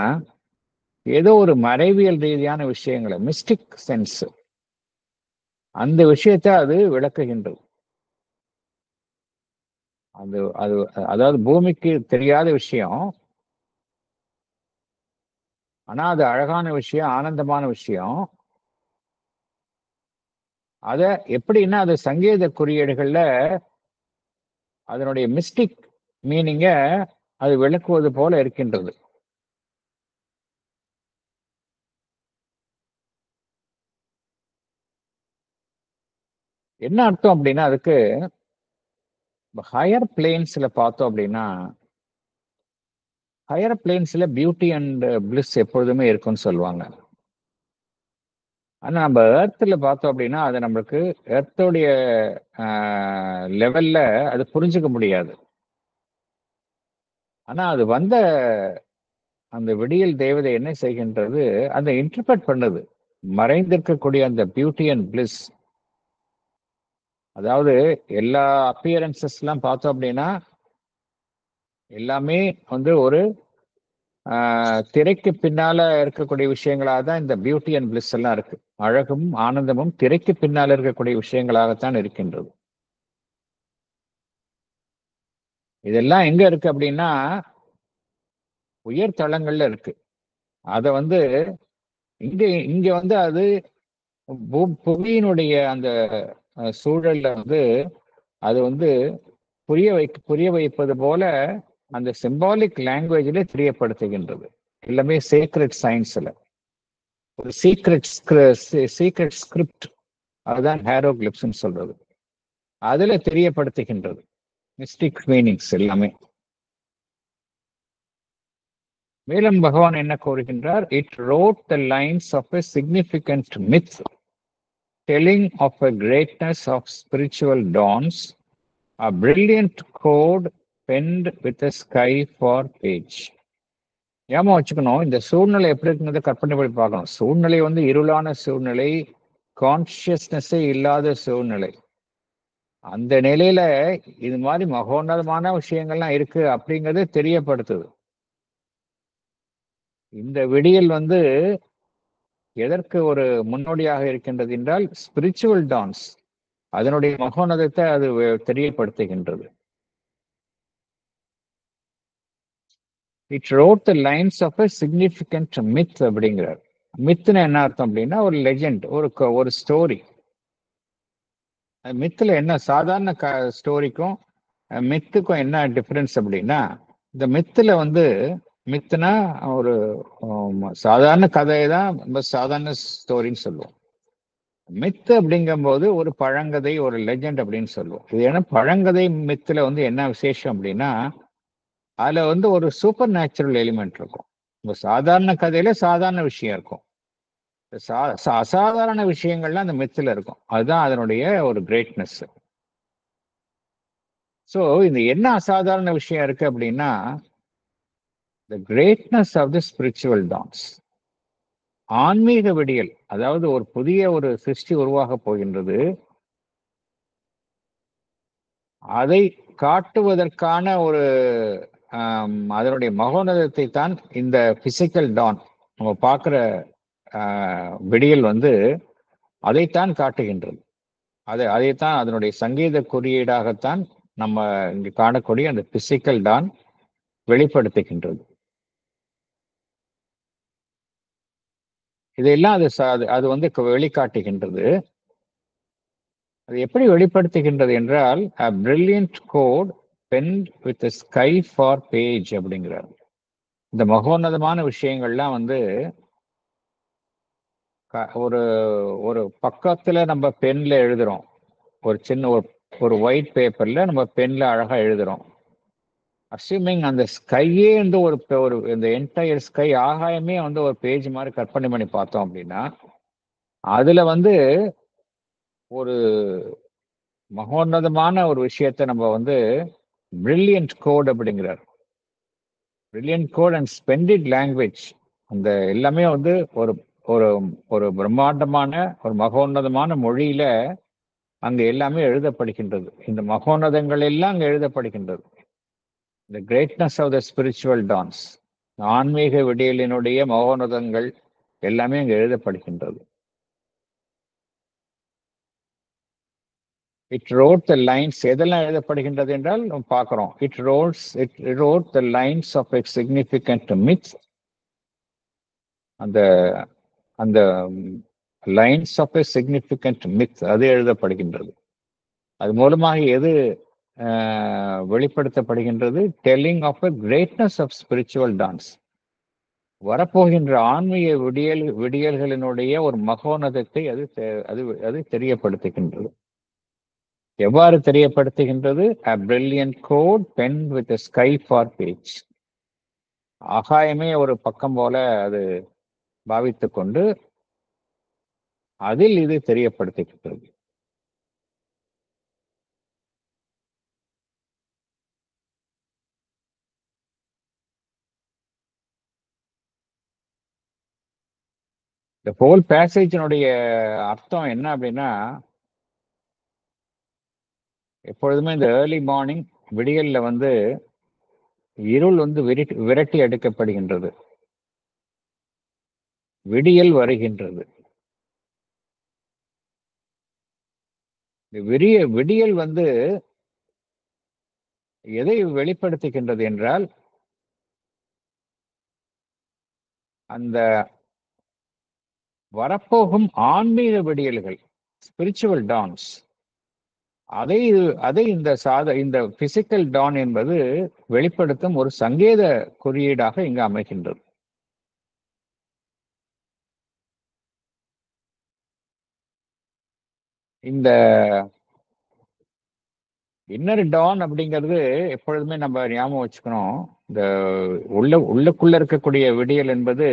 Speaker 1: ஏதோ ஒரு மறைவியல் ரீதியான விஷயங்களை, மிஸ்டிக் சென்ஸ், அந்த விஷயத்தை அது விளக்குகின்றது. அது அது அதாவது பூமிக்கு தெரியாத விஷயம், ஆனா அது அழகான விஷயம், ஆனந்தமான விஷயம். அத எப்படின்னா, அது சங்கீத குறியீடுகள்ல அதனுடைய மிஸ்டிக் மீனிங்க அது விளக்குவது போல இருக்கின்றது. என்ன அர்த்தம் அப்படின்னா, அதுக்கு ஹையர் பிளேன்ஸ்ல பார்த்தோம் அப்படின்னா, ஹையர் பிளேன்ஸ்ல பியூட்டி அண்ட் பிளிஸ் எப்பொழுதுமே இருக்கும்னு சொல்லுவாங்க. ஆனா நம்ம எர்த்ல பார்த்தோம் அப்படின்னா அது நம்மளுக்கு எர்த்தோடைய லெவல்ல அது புரிஞ்சுக்க முடியாது. ஆனா அது வந்த அந்த விடியல் தேவதை என்ன செய்கின்றது, அதை இன்டர்பிரட் பண்ணுது. மறைந்திருக்கக்கூடிய அந்த பியூட்டி அண்ட் பிளிஸ், அதாவது எல்லா அப்பியரன்சஸ் எல்லாம் பார்த்தோம் அப்படின்னா எல்லாமே வந்து ஒரு திரைக்கு பின்னால இருக்கக்கூடிய விஷயங்களாக தான் இந்த பியூட்டி அண்ட் பிளிஸ் எல்லாம் இருக்கு. அழகும் ஆனந்தமும் திரைக்கு பின்னால இருக்கக்கூடிய விஷயங்களாகத்தான் இருக்கின்றது. இதெல்லாம் எங்க இருக்கு அப்படின்னா உயர் தளங்கள்ல இருக்கு. அத வந்து இங்க இங்க வந்து அது புவியினுடைய அந்த சூழல்ல வந்து அது வந்து புரிய வைப்பது போல அந்த சிம்பாலிக் லாங்குவேஜ்ல தெரியப்படுத்துகின்றது. எல்லாமே சீக்ரெட் சயின்ஸ்ல ஒரு சீக்ரெட் ஸ்கிரிப்ட், அதுதான் ஹேரோகிளிப்ஸ் சொல்றது. அதுல தெரியப்படுத்துகின்றது மிஸ்டிக் மீனிங்ஸ் எல்லாமே. மேலும் பகவான் என்ன கூறுகின்றார்? It road the lines of a significant myth telling of a greatness of spiritual dawns, a brilliant code penned with a sky for page. ஏமா வச்சுக்கணும், இந்த சூழ்நிலை எப்படி இருக்குங்கிறத கற்பனை பண்ணி பார்க்கணும். சூழ்நிலை வந்து இருளான சூழ்நிலை, கான்சியஸ்னஸே இல்லாத சூழ்நிலை. அந்த நிலையில இது மாதிரி மகோன்னதமான விஷயங்கள்லாம் இருக்கு அப்படிங்கறது தெரியப்படுத்துது. இந்த விடியல் வந்து எதற்கு ஒரு முன்னோடியாக இருக்கின்றது என்றால் ஸ்பிரிச்சுவல் டான்ஸ், அதனுடைய மகோன்னதத்தை அது தெரியப்படுத்துகின்றது. It road the lines of a significant myth அப்படிங்கிறார். மித்னு என்ன அர்த்தம் அப்படின்னா ஒரு லெஜெண்ட், ஒரு ஸ்டோரி. மித்துல என்ன சாதாரண ஸ்டோரிக்கும் மித்துக்கும் என்ன டிஃபரன்ஸ் அப்படின்னா, இந்த மித்துல வந்து மித்துனா ஒரு சாதாரண கதையை தான் நம்ம சாதாரண ஸ்டோரின்னு சொல்லுவோம். மித்து அப்படிங்கும்போது ஒரு பழங்கதை, ஒரு லெஜெண்ட் அப்படின்னு சொல்லுவோம். இது ஏன்னா பழங்கதை மித்துல வந்து என்ன விசேஷம் அப்படின்னா அதுல வந்து ஒரு சூப்பர் நேச்சுரல் எலிமெண்ட் இருக்கும். இப்போ சாதாரண கதையில சாதாரண விஷயம் இருக்கும், அசாதாரண விஷயங்கள்லாம் அந்த மித்துல இருக்கும். அதுதான் அதனுடைய ஒரு கிரேட்னஸ். ஸோ இந்த என்ன அசாதாரண விஷயம் இருக்கு அப்படின்னா the greatness of the spiritual dawn's, ஆன்மீக விடியல். அதாவது ஒரு புதிய ஒரு சிருஷ்டி உருவாக போகின்றது, அதை காட்டுவதற்கான ஒரு அதனுடைய மகோன்னதத்தை தான் இந்த பிசிக்கல் டான், நம்ம பார்க்குற விடியல் வந்து அதைத்தான் காட்டுகின்றது. அதைத்தான் அதனுடைய சங்கீத குறியீடாகத்தான் நம்ம இங்கு காணக்கூடிய அந்த பிசிக்கல் டான் வெளிப்படுத்துகின்றது. இதையெல்லாம் அது வந்து வெளிக்காட்டுகின்றது. அது எப்படி வெளிப்படுத்துகின்றது என்றால் a brilliant code penned with a sky for page அப்படிங்கிறார். இந்த மகோன்னதமான விஷயங்கள்லாம் வந்து ஒரு ஒரு பக்கத்துல நம்ம பென்ல எழுதுறோம், ஒரு சின்ன ஒரு ஒயிட் பேப்பர்ல நம்ம பென்ல அழகா எழுதுறோம். அஸ்யூமிங் அந்த ஸ்கையே வந்து ஒரு இந்த என்டையர் ஸ்கை ஆகாயமே வந்து ஒரு பேஜ் மாதிரி கற்பனை பண்ணி பார்த்தோம் அப்படின்னா அதுல வந்து ஒரு மகோன்னதமான ஒரு விஷயத்தை நம்ம வந்து பிரில்லியன்ட் கோட் அப்படிங்கிறார். பிரில்லியன்ட் கோட் அண்ட் ஸ்பெண்டிட் லாங்குவேஜ், அந்த எல்லாமே வந்து ஒரு ஒரு ஒரு பிரம்மாண்டமான ஒரு மகோன்னதமான மொழியில அங்க எல்லாமே எழுதப்படுகின்றது. இந்த மகோன்னதங்கள் எல்லாம் அங்க எழுதப்படுகின்றது. The greatness of the spiritual dawns, ஆன்மீக விடியலினுடைய மகோன்னதங்கள் எல்லாமே அங்க எழுதப்படுகின்றது. இட் ரோட் த லைன்ஸ், எதெல்லாம் எழுதப்படுகின்றது என்றால் நம்ம பார்க்கிறோம். It road the lines of a significant myth, அந்த அந்த lines of a significant myth அது எழுதப்படுகின்றது. அது மூலமாக எது வெளிப்படுத்தப்படுகின்றது? Telling of a greatness of spiritual dawns, வரப்போகின்ற ஆன்மீக விடியல்களினுடைய ஒரு மகோன்னதத்தை அது தெரியப்படுத்துகின்றது. எவ்வாறு தெரியப்படுத்துகின்றது? A brilliant code penned with a sky for page. ஆகாயமே ஒரு பக்கம் போல அது பாவித்துக் கொண்டு அதில் இது தெரியப்படுத்துகிறது. இந்த ஹோல் பேசேஜினுடைய அர்த்தம் என்ன அப்படின்னா, எப்பொழுதுமே இந்த ஏர்லி மார்னிங் விடியல்ல வந்து இருள் வந்து விரட்டி எடுக்கப்படுகின்றது, விடியல் வருகின்றது. இந்த விடியல் வந்து எதை வெளிப்படுத்துகின்றது என்றால், அந்த வரப்போகும் ஆன்மீக விடியல்கள், ஸ்பிரிச்சுவல் டான்ஸ், அதை அதை இந்த பிசிக்கல் டான் என்பது வெளிப்படுத்தும் ஒரு சங்கேத குறியீடாக இங்கு அமைகின்றது. இந்த இன்னர் டான் அப்படிங்கிறது எப்பொழுதுமே நம்ம ஞாபகம் வச்சுக்கணும். இந்த உள்ளுக்குள்ள இருக்கக்கூடிய விடியல் என்பது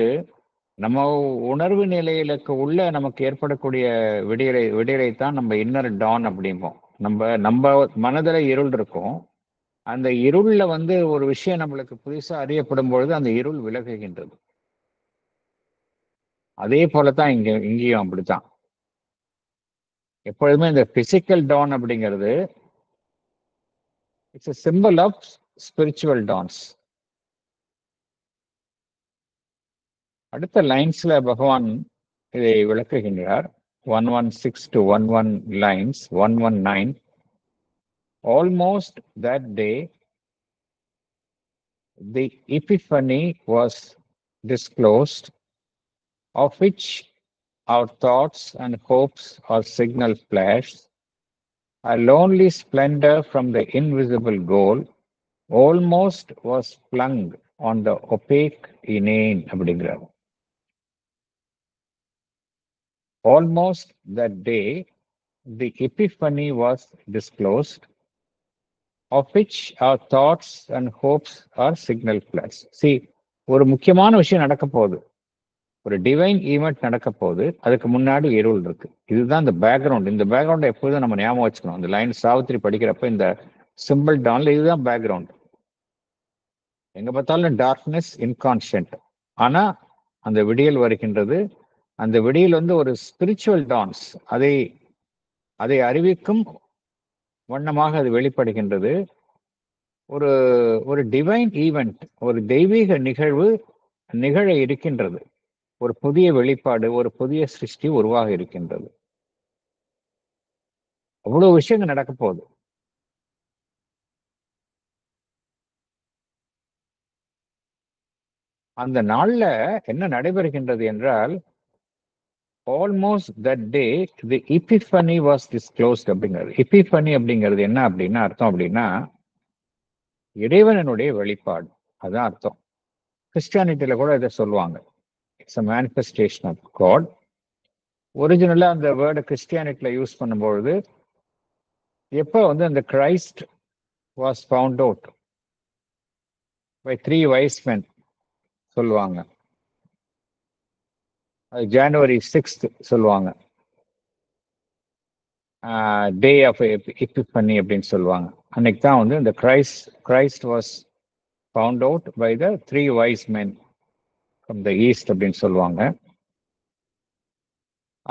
Speaker 1: நம்ம உணர்வு நிலையிலுக்கு உள்ள நமக்கு ஏற்படக்கூடிய விடியலைத்தான் நம்ம இன்னர் டான் அப்படிம்போம். நம்ம நம்ம மனதில் இருள் இருக்கும். அந்த இருள்ல வந்து ஒரு விஷயம் நம்மளுக்கு புதுசா அறியப்படும் பொழுது அந்த இருள் விலகுகின்றது. அதே போலதான் இங்கேயும் அப்படித்தான். எப்பொழுதுமே இந்த பிசிக்கல் டான் அப்படிங்கிறது it's a symbol of spiritual dawns. அடுத்த லைன்ஸ்ல பகவான் இதை விளக்குகின்றார். 116 to 11 lines, 119. Almost that day the epiphany was disclosed, of which our thoughts and hopes are signal flashed, a lonely splendor from the invisible goal almost was flung on the opaque inane அப்படிங்கிறார். Almost that day the epiphany was disclosed, of which our thoughts and hopes are signal flash. See, ஒரு முக்கியமான விஷயம் நடக்க போகுது, ஒரு divine event நடக்க போகுது, அதுக்கு முன்னாடி இருள் இருக்கு. இதுதான் இந்த பேக்ரவுண்ட். இந்த பேக்ரவுண்ட் எப்போதும் நம்ம ஞாபகம் வச்சுக்கணும். இந்த லைன் சாவித்திரி படிக்கிறப்ப இந்த சிம்பிள் டான்ல இதுதான் பேக்ரவுண்ட். எங்க பார்த்தாலும் டார்க்னஸ், இன்கான்ஷியன்ட். ஆனா அந்த விடியல் வருகின்றது. அந்த விடியல் வந்து ஒரு ஸ்பிரிச்சுவல் டான்ஸ், அதை அதை அறிவிக்கும் வண்ணமாக அது வெளிப்படுகின்றது. ஒரு ஒரு டிவைன் ஈவெண்ட், ஒரு தெய்வீக நிகழ்வு நிகழ இருக்கின்றது. ஒரு புதிய வெளிப்பாடு, ஒரு புதிய சிருஷ்டி உருவாக இருக்கின்றது. அவ்வளவு விஷயங்கள் நடக்க போகுது. அந்த நாள்ல என்ன நடைபெறுகின்றது என்றால், almost that day the epiphany was disclosed அப்படிங்கிறது. எபிஃபனி அப்படிங்கிறது என்ன அப்படின்னா அர்த்தம் அப்படின்னா, இறைவனுடைய வெளிப்பாடு, அதான் அர்த்தம். கிறிஸ்டியானிட்டியில கூட இதை சொல்லுவாங்க, it's a manifestation of God. ஒரிஜினலா அந்த வேர்டை கிறிஸ்டியானிட்டியில யூஸ் பண்ணும்பொழுது, எப்போ வந்து அந்த Christ was found out by 3 wise men சொல்லுவாங்க. அது ஜனவரி 6th சொல்லுவாங்க, டே ஆஃப் எபிஃபனி அப்படின்னு சொல்லுவாங்க. அன்னைக்கு தான் வந்து இந்த Christ was found out by the 3 wise men from the east அப்படின்னு சொல்லுவாங்க.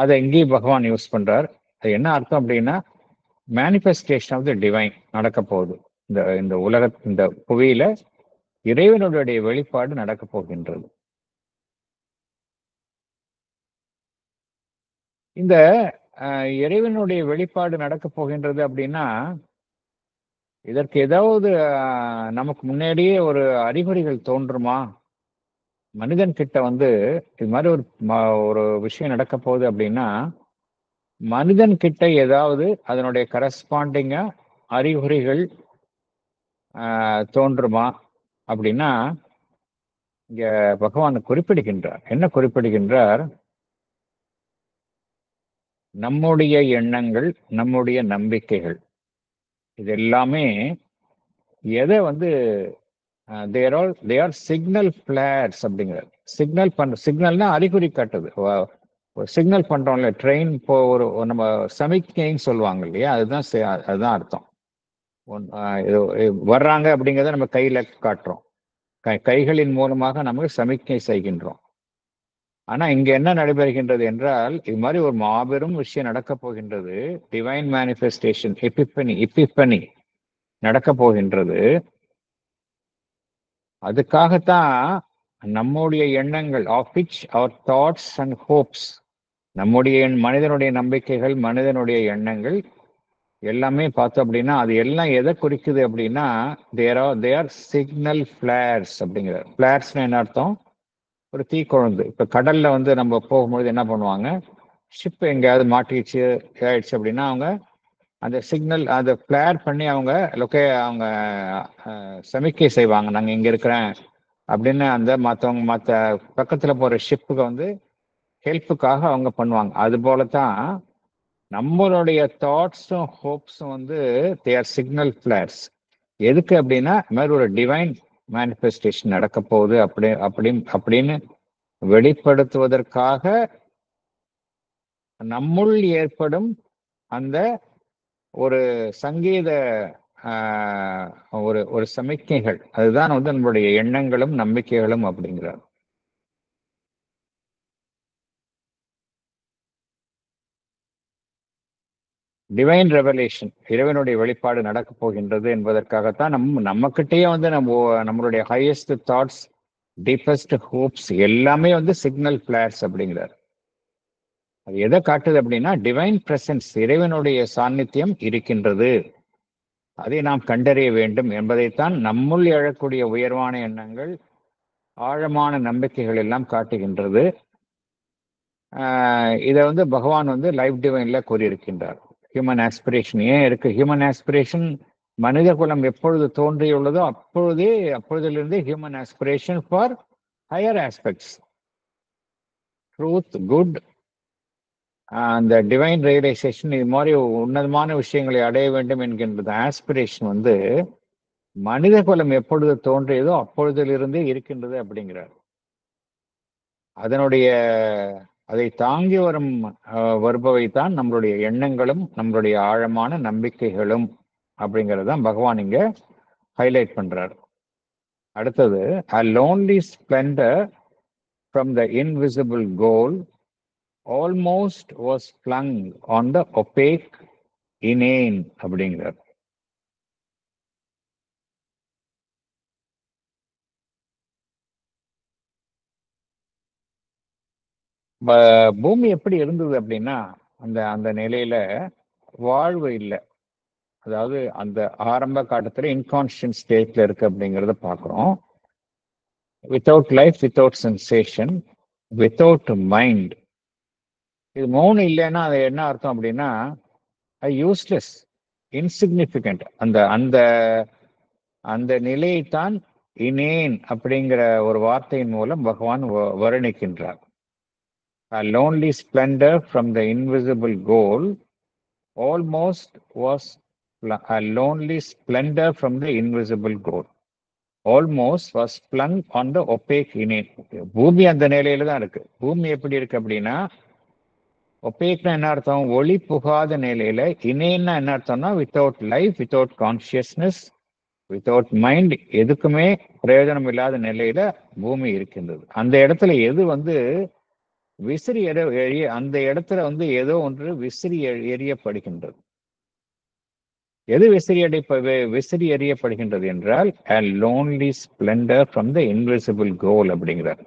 Speaker 1: அதை இங்கேயும் பகவான் யூஸ் பண்றார். அது என்ன அர்த்தம் அப்படின்னா, மேனிஃபெஸ்டேஷன் ஆஃப் த டிவைன் நடக்க போகுது. இந்த இந்த இந்த புவியில இறைவனுடைய வெளிப்பாடு நடக்க போகின்றது. இந்த இறைவனுடைய வெளிப்பாடு நடக்க போகின்றது அப்படின்னா, இதற்கு ஏதாவது நமக்கு முன்னாடியே ஒரு அறிகுறிகள் தோன்றுமா? மனிதன் கிட்ட வந்து இது மாதிரி ஒரு விஷயம் நடக்க போகுது அப்படின்னா, மனிதன் கிட்ட ஏதாவது அதனுடைய கரஸ்பாண்டிங்கா அறிகுறிகள் தோன்றுமா அப்படின்னா, இங்க பகவான் குறிப்பிடுகின்றார். என்ன குறிப்பிடுகின்றார்? நம்முடைய எண்ணங்கள், நம்முடைய நம்பிக்கைகள், இது எல்லாமே எதை வந்து தே ஆர் சிக்னல் ஃபிளேர்ஸ் அப்படிங்கிறார். சிக்னல்னா அறிகுறி காட்டுது. சிக்னல் பண்றோம்ல, ட்ரெயின் இப்போ ஒரு நம்ம சமிக்ஞைன்னு சொல்லுவாங்க இல்லையா, அதுதான் அர்த்தம். வர்றாங்க அப்படிங்கிறத நம்ம கையில காட்டுறோம். கைகளின் மூலமாக நமக்கு சமிக்ஞை செய்கின்றோம். ஆனா இங்க என்ன நடைபெறுகின்றது என்றால், இது மாதிரி ஒரு மாபெரும் விஷயம் நடக்க போகின்றது. டிவைன் மேனிஃபெஸ்டேஷன், எபிப்பனி நடக்க போகின்றது. அதுக்காகத்தான் நம்முடைய எண்ணங்கள், of which our thoughts and hopes, நம்முடைய மனிதனுடைய நம்பிக்கைகள், மனிதனுடைய எண்ணங்கள் எல்லாமே பார்த்தோம் அப்படின்னா, அது எல்லாம் எதை குறிக்குது அப்படின்னா, தே ஆர் சிக்னல் ஃபிளேர்ஸ் அப்படிங்கிறார். ஃபிளேர்ஸ்னா என்ன அர்த்தம்? ஒரு தீக்குழந்து. இப்ப கடல்ல நம்ம போகும்பொழுது என்ன பண்ணுவாங்க, ஷிப் எங்கேயாவது மாட்டிடுச்சு ஆயிடுச்சு அப்படின்னா, அவங்க அந்த சிக்னல் அதை ஃபிளேர் பண்ணி அவங்க சமிக்கை செய்வாங்க, நாங்க இங்க இருக்கிறேன் அப்படின்னு. அந்த மற்ற பக்கத்துல போற ஷிப்புக்கு ஹெல்ப்புக்காக அவங்க பண்ணுவாங்க. அது போலதான் நம்மளுடைய தாட்ஸும் ஹோப்ஸும் தே ஆர் சிக்னல் ஃபிளேர்ஸ். எதுக்கு அப்படின்னா, இந்த மாதிரி ஒரு டிவைன் மேனிஃபெஸ்டேஷன் நடக்க போகுது அப்படின்னு வெளிப்படுத்துவதற்காக நம்முள் ஏற்படும் அந்த ஒரு சங்கீத ஒரு சமிக்கைகள், அதுதான் நம்மளுடைய எண்ணங்களும் நம்பிக்கைகளும் அப்படிங்கிறார். டிவைன் ரெவலேஷன், இறைவனுடைய வெளிப்பாடு நடக்க போகின்றது என்பதற்காகத்தான் நம்மகிட்டயே நம்மளுடைய ஹையஸ்ட் தாட்ஸ், டீப்பஸ்ட் ஹோப்ஸ் எல்லாமே சிக்னல் ஃபிளேர்ஸ் அப்படிங்கிறார். அது எதை காட்டுது அப்படின்னா, டிவைன் பிரசன்ஸ், இறைவனுடைய சாநித்தியம் இருக்கின்றது, அதை நாம் கண்டறிய வேண்டும் என்பதைத்தான் நம்முள் எழக்கூடிய உயர்வான எண்ணங்கள், ஆழமான நம்பிக்கைகள் எல்லாம் காட்டுகின்றது. இதை பகவான் லைஃப் டிவைன்ல கூறியிருக்கின்றார். ஹியூமன் ஆஸ்பிரேஷன் ஏன் இருக்கு? ஹியூமன் ஆஸ்பிரேஷன், மனித குலம் எப்பொழுது தோன்றியுள்ளதோ அப்பொழுதிலிருந்தே human aspiration for higher aspects, truth, good, அந்த டிவைன் ரியலைசேஷன், இது மாதிரி உன்னதமான விஷயங்களை அடைய வேண்டும் என்கின்றது ஆஸ்பிரேஷன் மனித குலம் எப்பொழுது தோன்றியதோ அப்பொழுதிலிருந்தே இருக்கின்றது அப்படிங்கிறார். அதை தாங்கி வருபவைத்தான் நம்மளுடைய எண்ணங்களும் நம்மளுடைய ஆழமான நம்பிக்கைகளும் அப்படிங்கறதான் பகவான் இங்க ஹைலைட் பண்றார். அடுத்தது, a lonely splendor from the invisible goal almost was flung on the opaque inane அப்படிங்கிறார். பூமி எப்படி இருந்தது அப்படின்னா, அந்த நிலையில வாழ்வு இல்லை. அதாவது அந்த ஆரம்ப காலத்துல இன்கான்ஷியன்ட் ஸ்டேட்ல இருக்கு அப்படிங்கிறத பார்க்குறோம். Without life, without sensation, without mind. இது மௌனம் இல்லைன்னா அது என்ன அர்த்தம் அப்படின்னா, யூஸ்லெஸ், இன்சிக்னிஃபிகண்ட். அந்த அந்த அந்த நிலையைத்தான் இனேன் அப்படிங்கிற ஒரு வார்த்தையின் மூலம் பகவான் வர்ணிக்கின்றார். A lonely splendor from the invisible goal almost was a lonely splendor from the invisible goal almost was flung on the opaque inane. பூமி அந்த நிலையில தான் இருக்கு. பூமி எப்படி இருக்கு அப்படின்னா, ஒப்பேக்னா என்ன அர்த்தம்? ஒளி புகாத நிலையில. இனேன்னா என்ன அர்த்தம்னா, without life, without consciousness, without mind, எதுக்குமே பிரயோஜனம் இல்லாத நிலையில பூமி இருக்கின்றது. அந்த இடத்துல எது விசிறி எரிய, அந்த இடத்துல ஏதோ ஒன்று விசிறி எரியப்படுகின்றது. எது விசிறி எறியப்படுகின்றது என்றால், a lonely splendor from the invisible goal அப்படிங்கிறார்.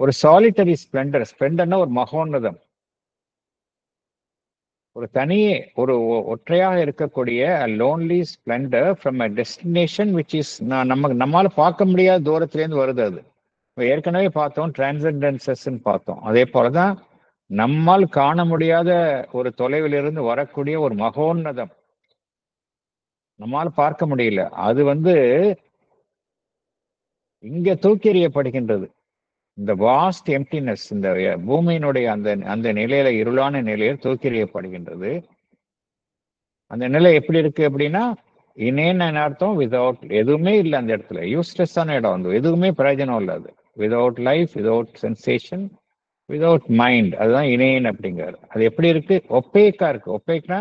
Speaker 1: ஒரு சாலிட்டரி ஸ்பிளண்டர், ஸ்பிளண்டர்னா ஒரு மகோன்னதம், ஒரு தனியே ஒரு ஒற்றையாக இருக்கக்கூடிய lonely Splendor from a destination which is நம்மால பார்க்க முடியாத தூரத்திலேருந்து வருது. அது ஏற்கனவே பார்த்தோம், டிரான்சென்டென்சஸ் பார்த்தோம். அதே போலதான் நம்மால் காண முடியாத ஒரு தொலைவிலிருந்து வரக்கூடிய ஒரு மகோன்னதம், நம்மால் பார்க்க முடியல, அது இங்க தூக்கி எறியப்படுகின்றது. இந்த வாஸ்ட் எம்டினஸ், இந்த பூமியினுடைய அந்த நிலையில, இருளான நிலையில் தூக்கி எறியப்படுகின்றது. அந்த நிலை எப்படி இருக்கு அப்படின்னா, இனேன்னு என்ன அர்த்தம்? விதவுட், எதுவுமே இல்லை அந்த இடத்துல, யூஸ்லெஸ்ஸான இடம் வந்து, எதுவுமே பிரயோஜனம் இல்லை அது. Without life, without sensation, without mind, அதுதான் இனேன் அப்படிங்கிறார். அது எப்படி இருக்கு? ஒப்பேக்கா இருக்கு. ஒப்பேக்னா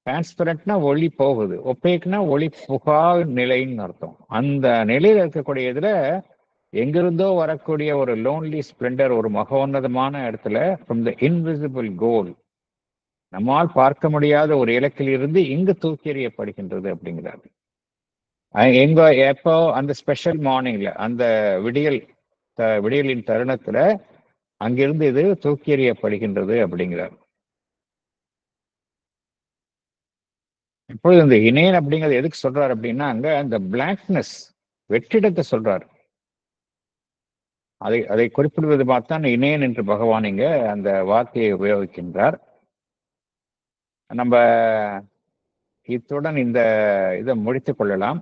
Speaker 1: டிரான்ஸ்பரண்ட்னா ஒளி போகுது, ஒப்பேக்னா ஒளி புகா நிலைன்னு அர்த்தம். அந்த நிலையில் இருக்கக்கூடிய இதுல எங்கிருந்தோ வரக்கூடிய ஒரு லோன்லி ஸ்பிளண்டர், ஒரு மகோன்னதமான இடத்துல, ஃப்ரம் த இன்விசிபிள் கோல், நம்மால் பார்க்க முடியாத ஒரு இலக்கில் இருந்து இங்கு தூக்கி எறியப்படுகின்றது அப்படிங்கிறார். எங்க எப்போ அந்த ஸ்பெஷல் மார்னிங்ல, அந்த விடியல் விடியலின் தருணத்துல அங்கிருந்து இது தூக்கி எறியப்படுகின்றது அப்படிங்கிறார். இப்பொழுது இந்த இணையன் அப்படிங்கிறது எதுக்கு சொல்றாரு அப்படின்னா, அங்க அந்த பிளாக்னஸ், வெற்றிடத்தை சொல்றாரு. அதை அதை குறிப்பிடுவது பார்த்தான் இணையன் என்று பகவான் இங்க அந்த வார்த்தையை உபயோகிக்கின்றார். நம்ம இத்துடன் இந்த இதை முடித்துக் கொள்ளலாம்.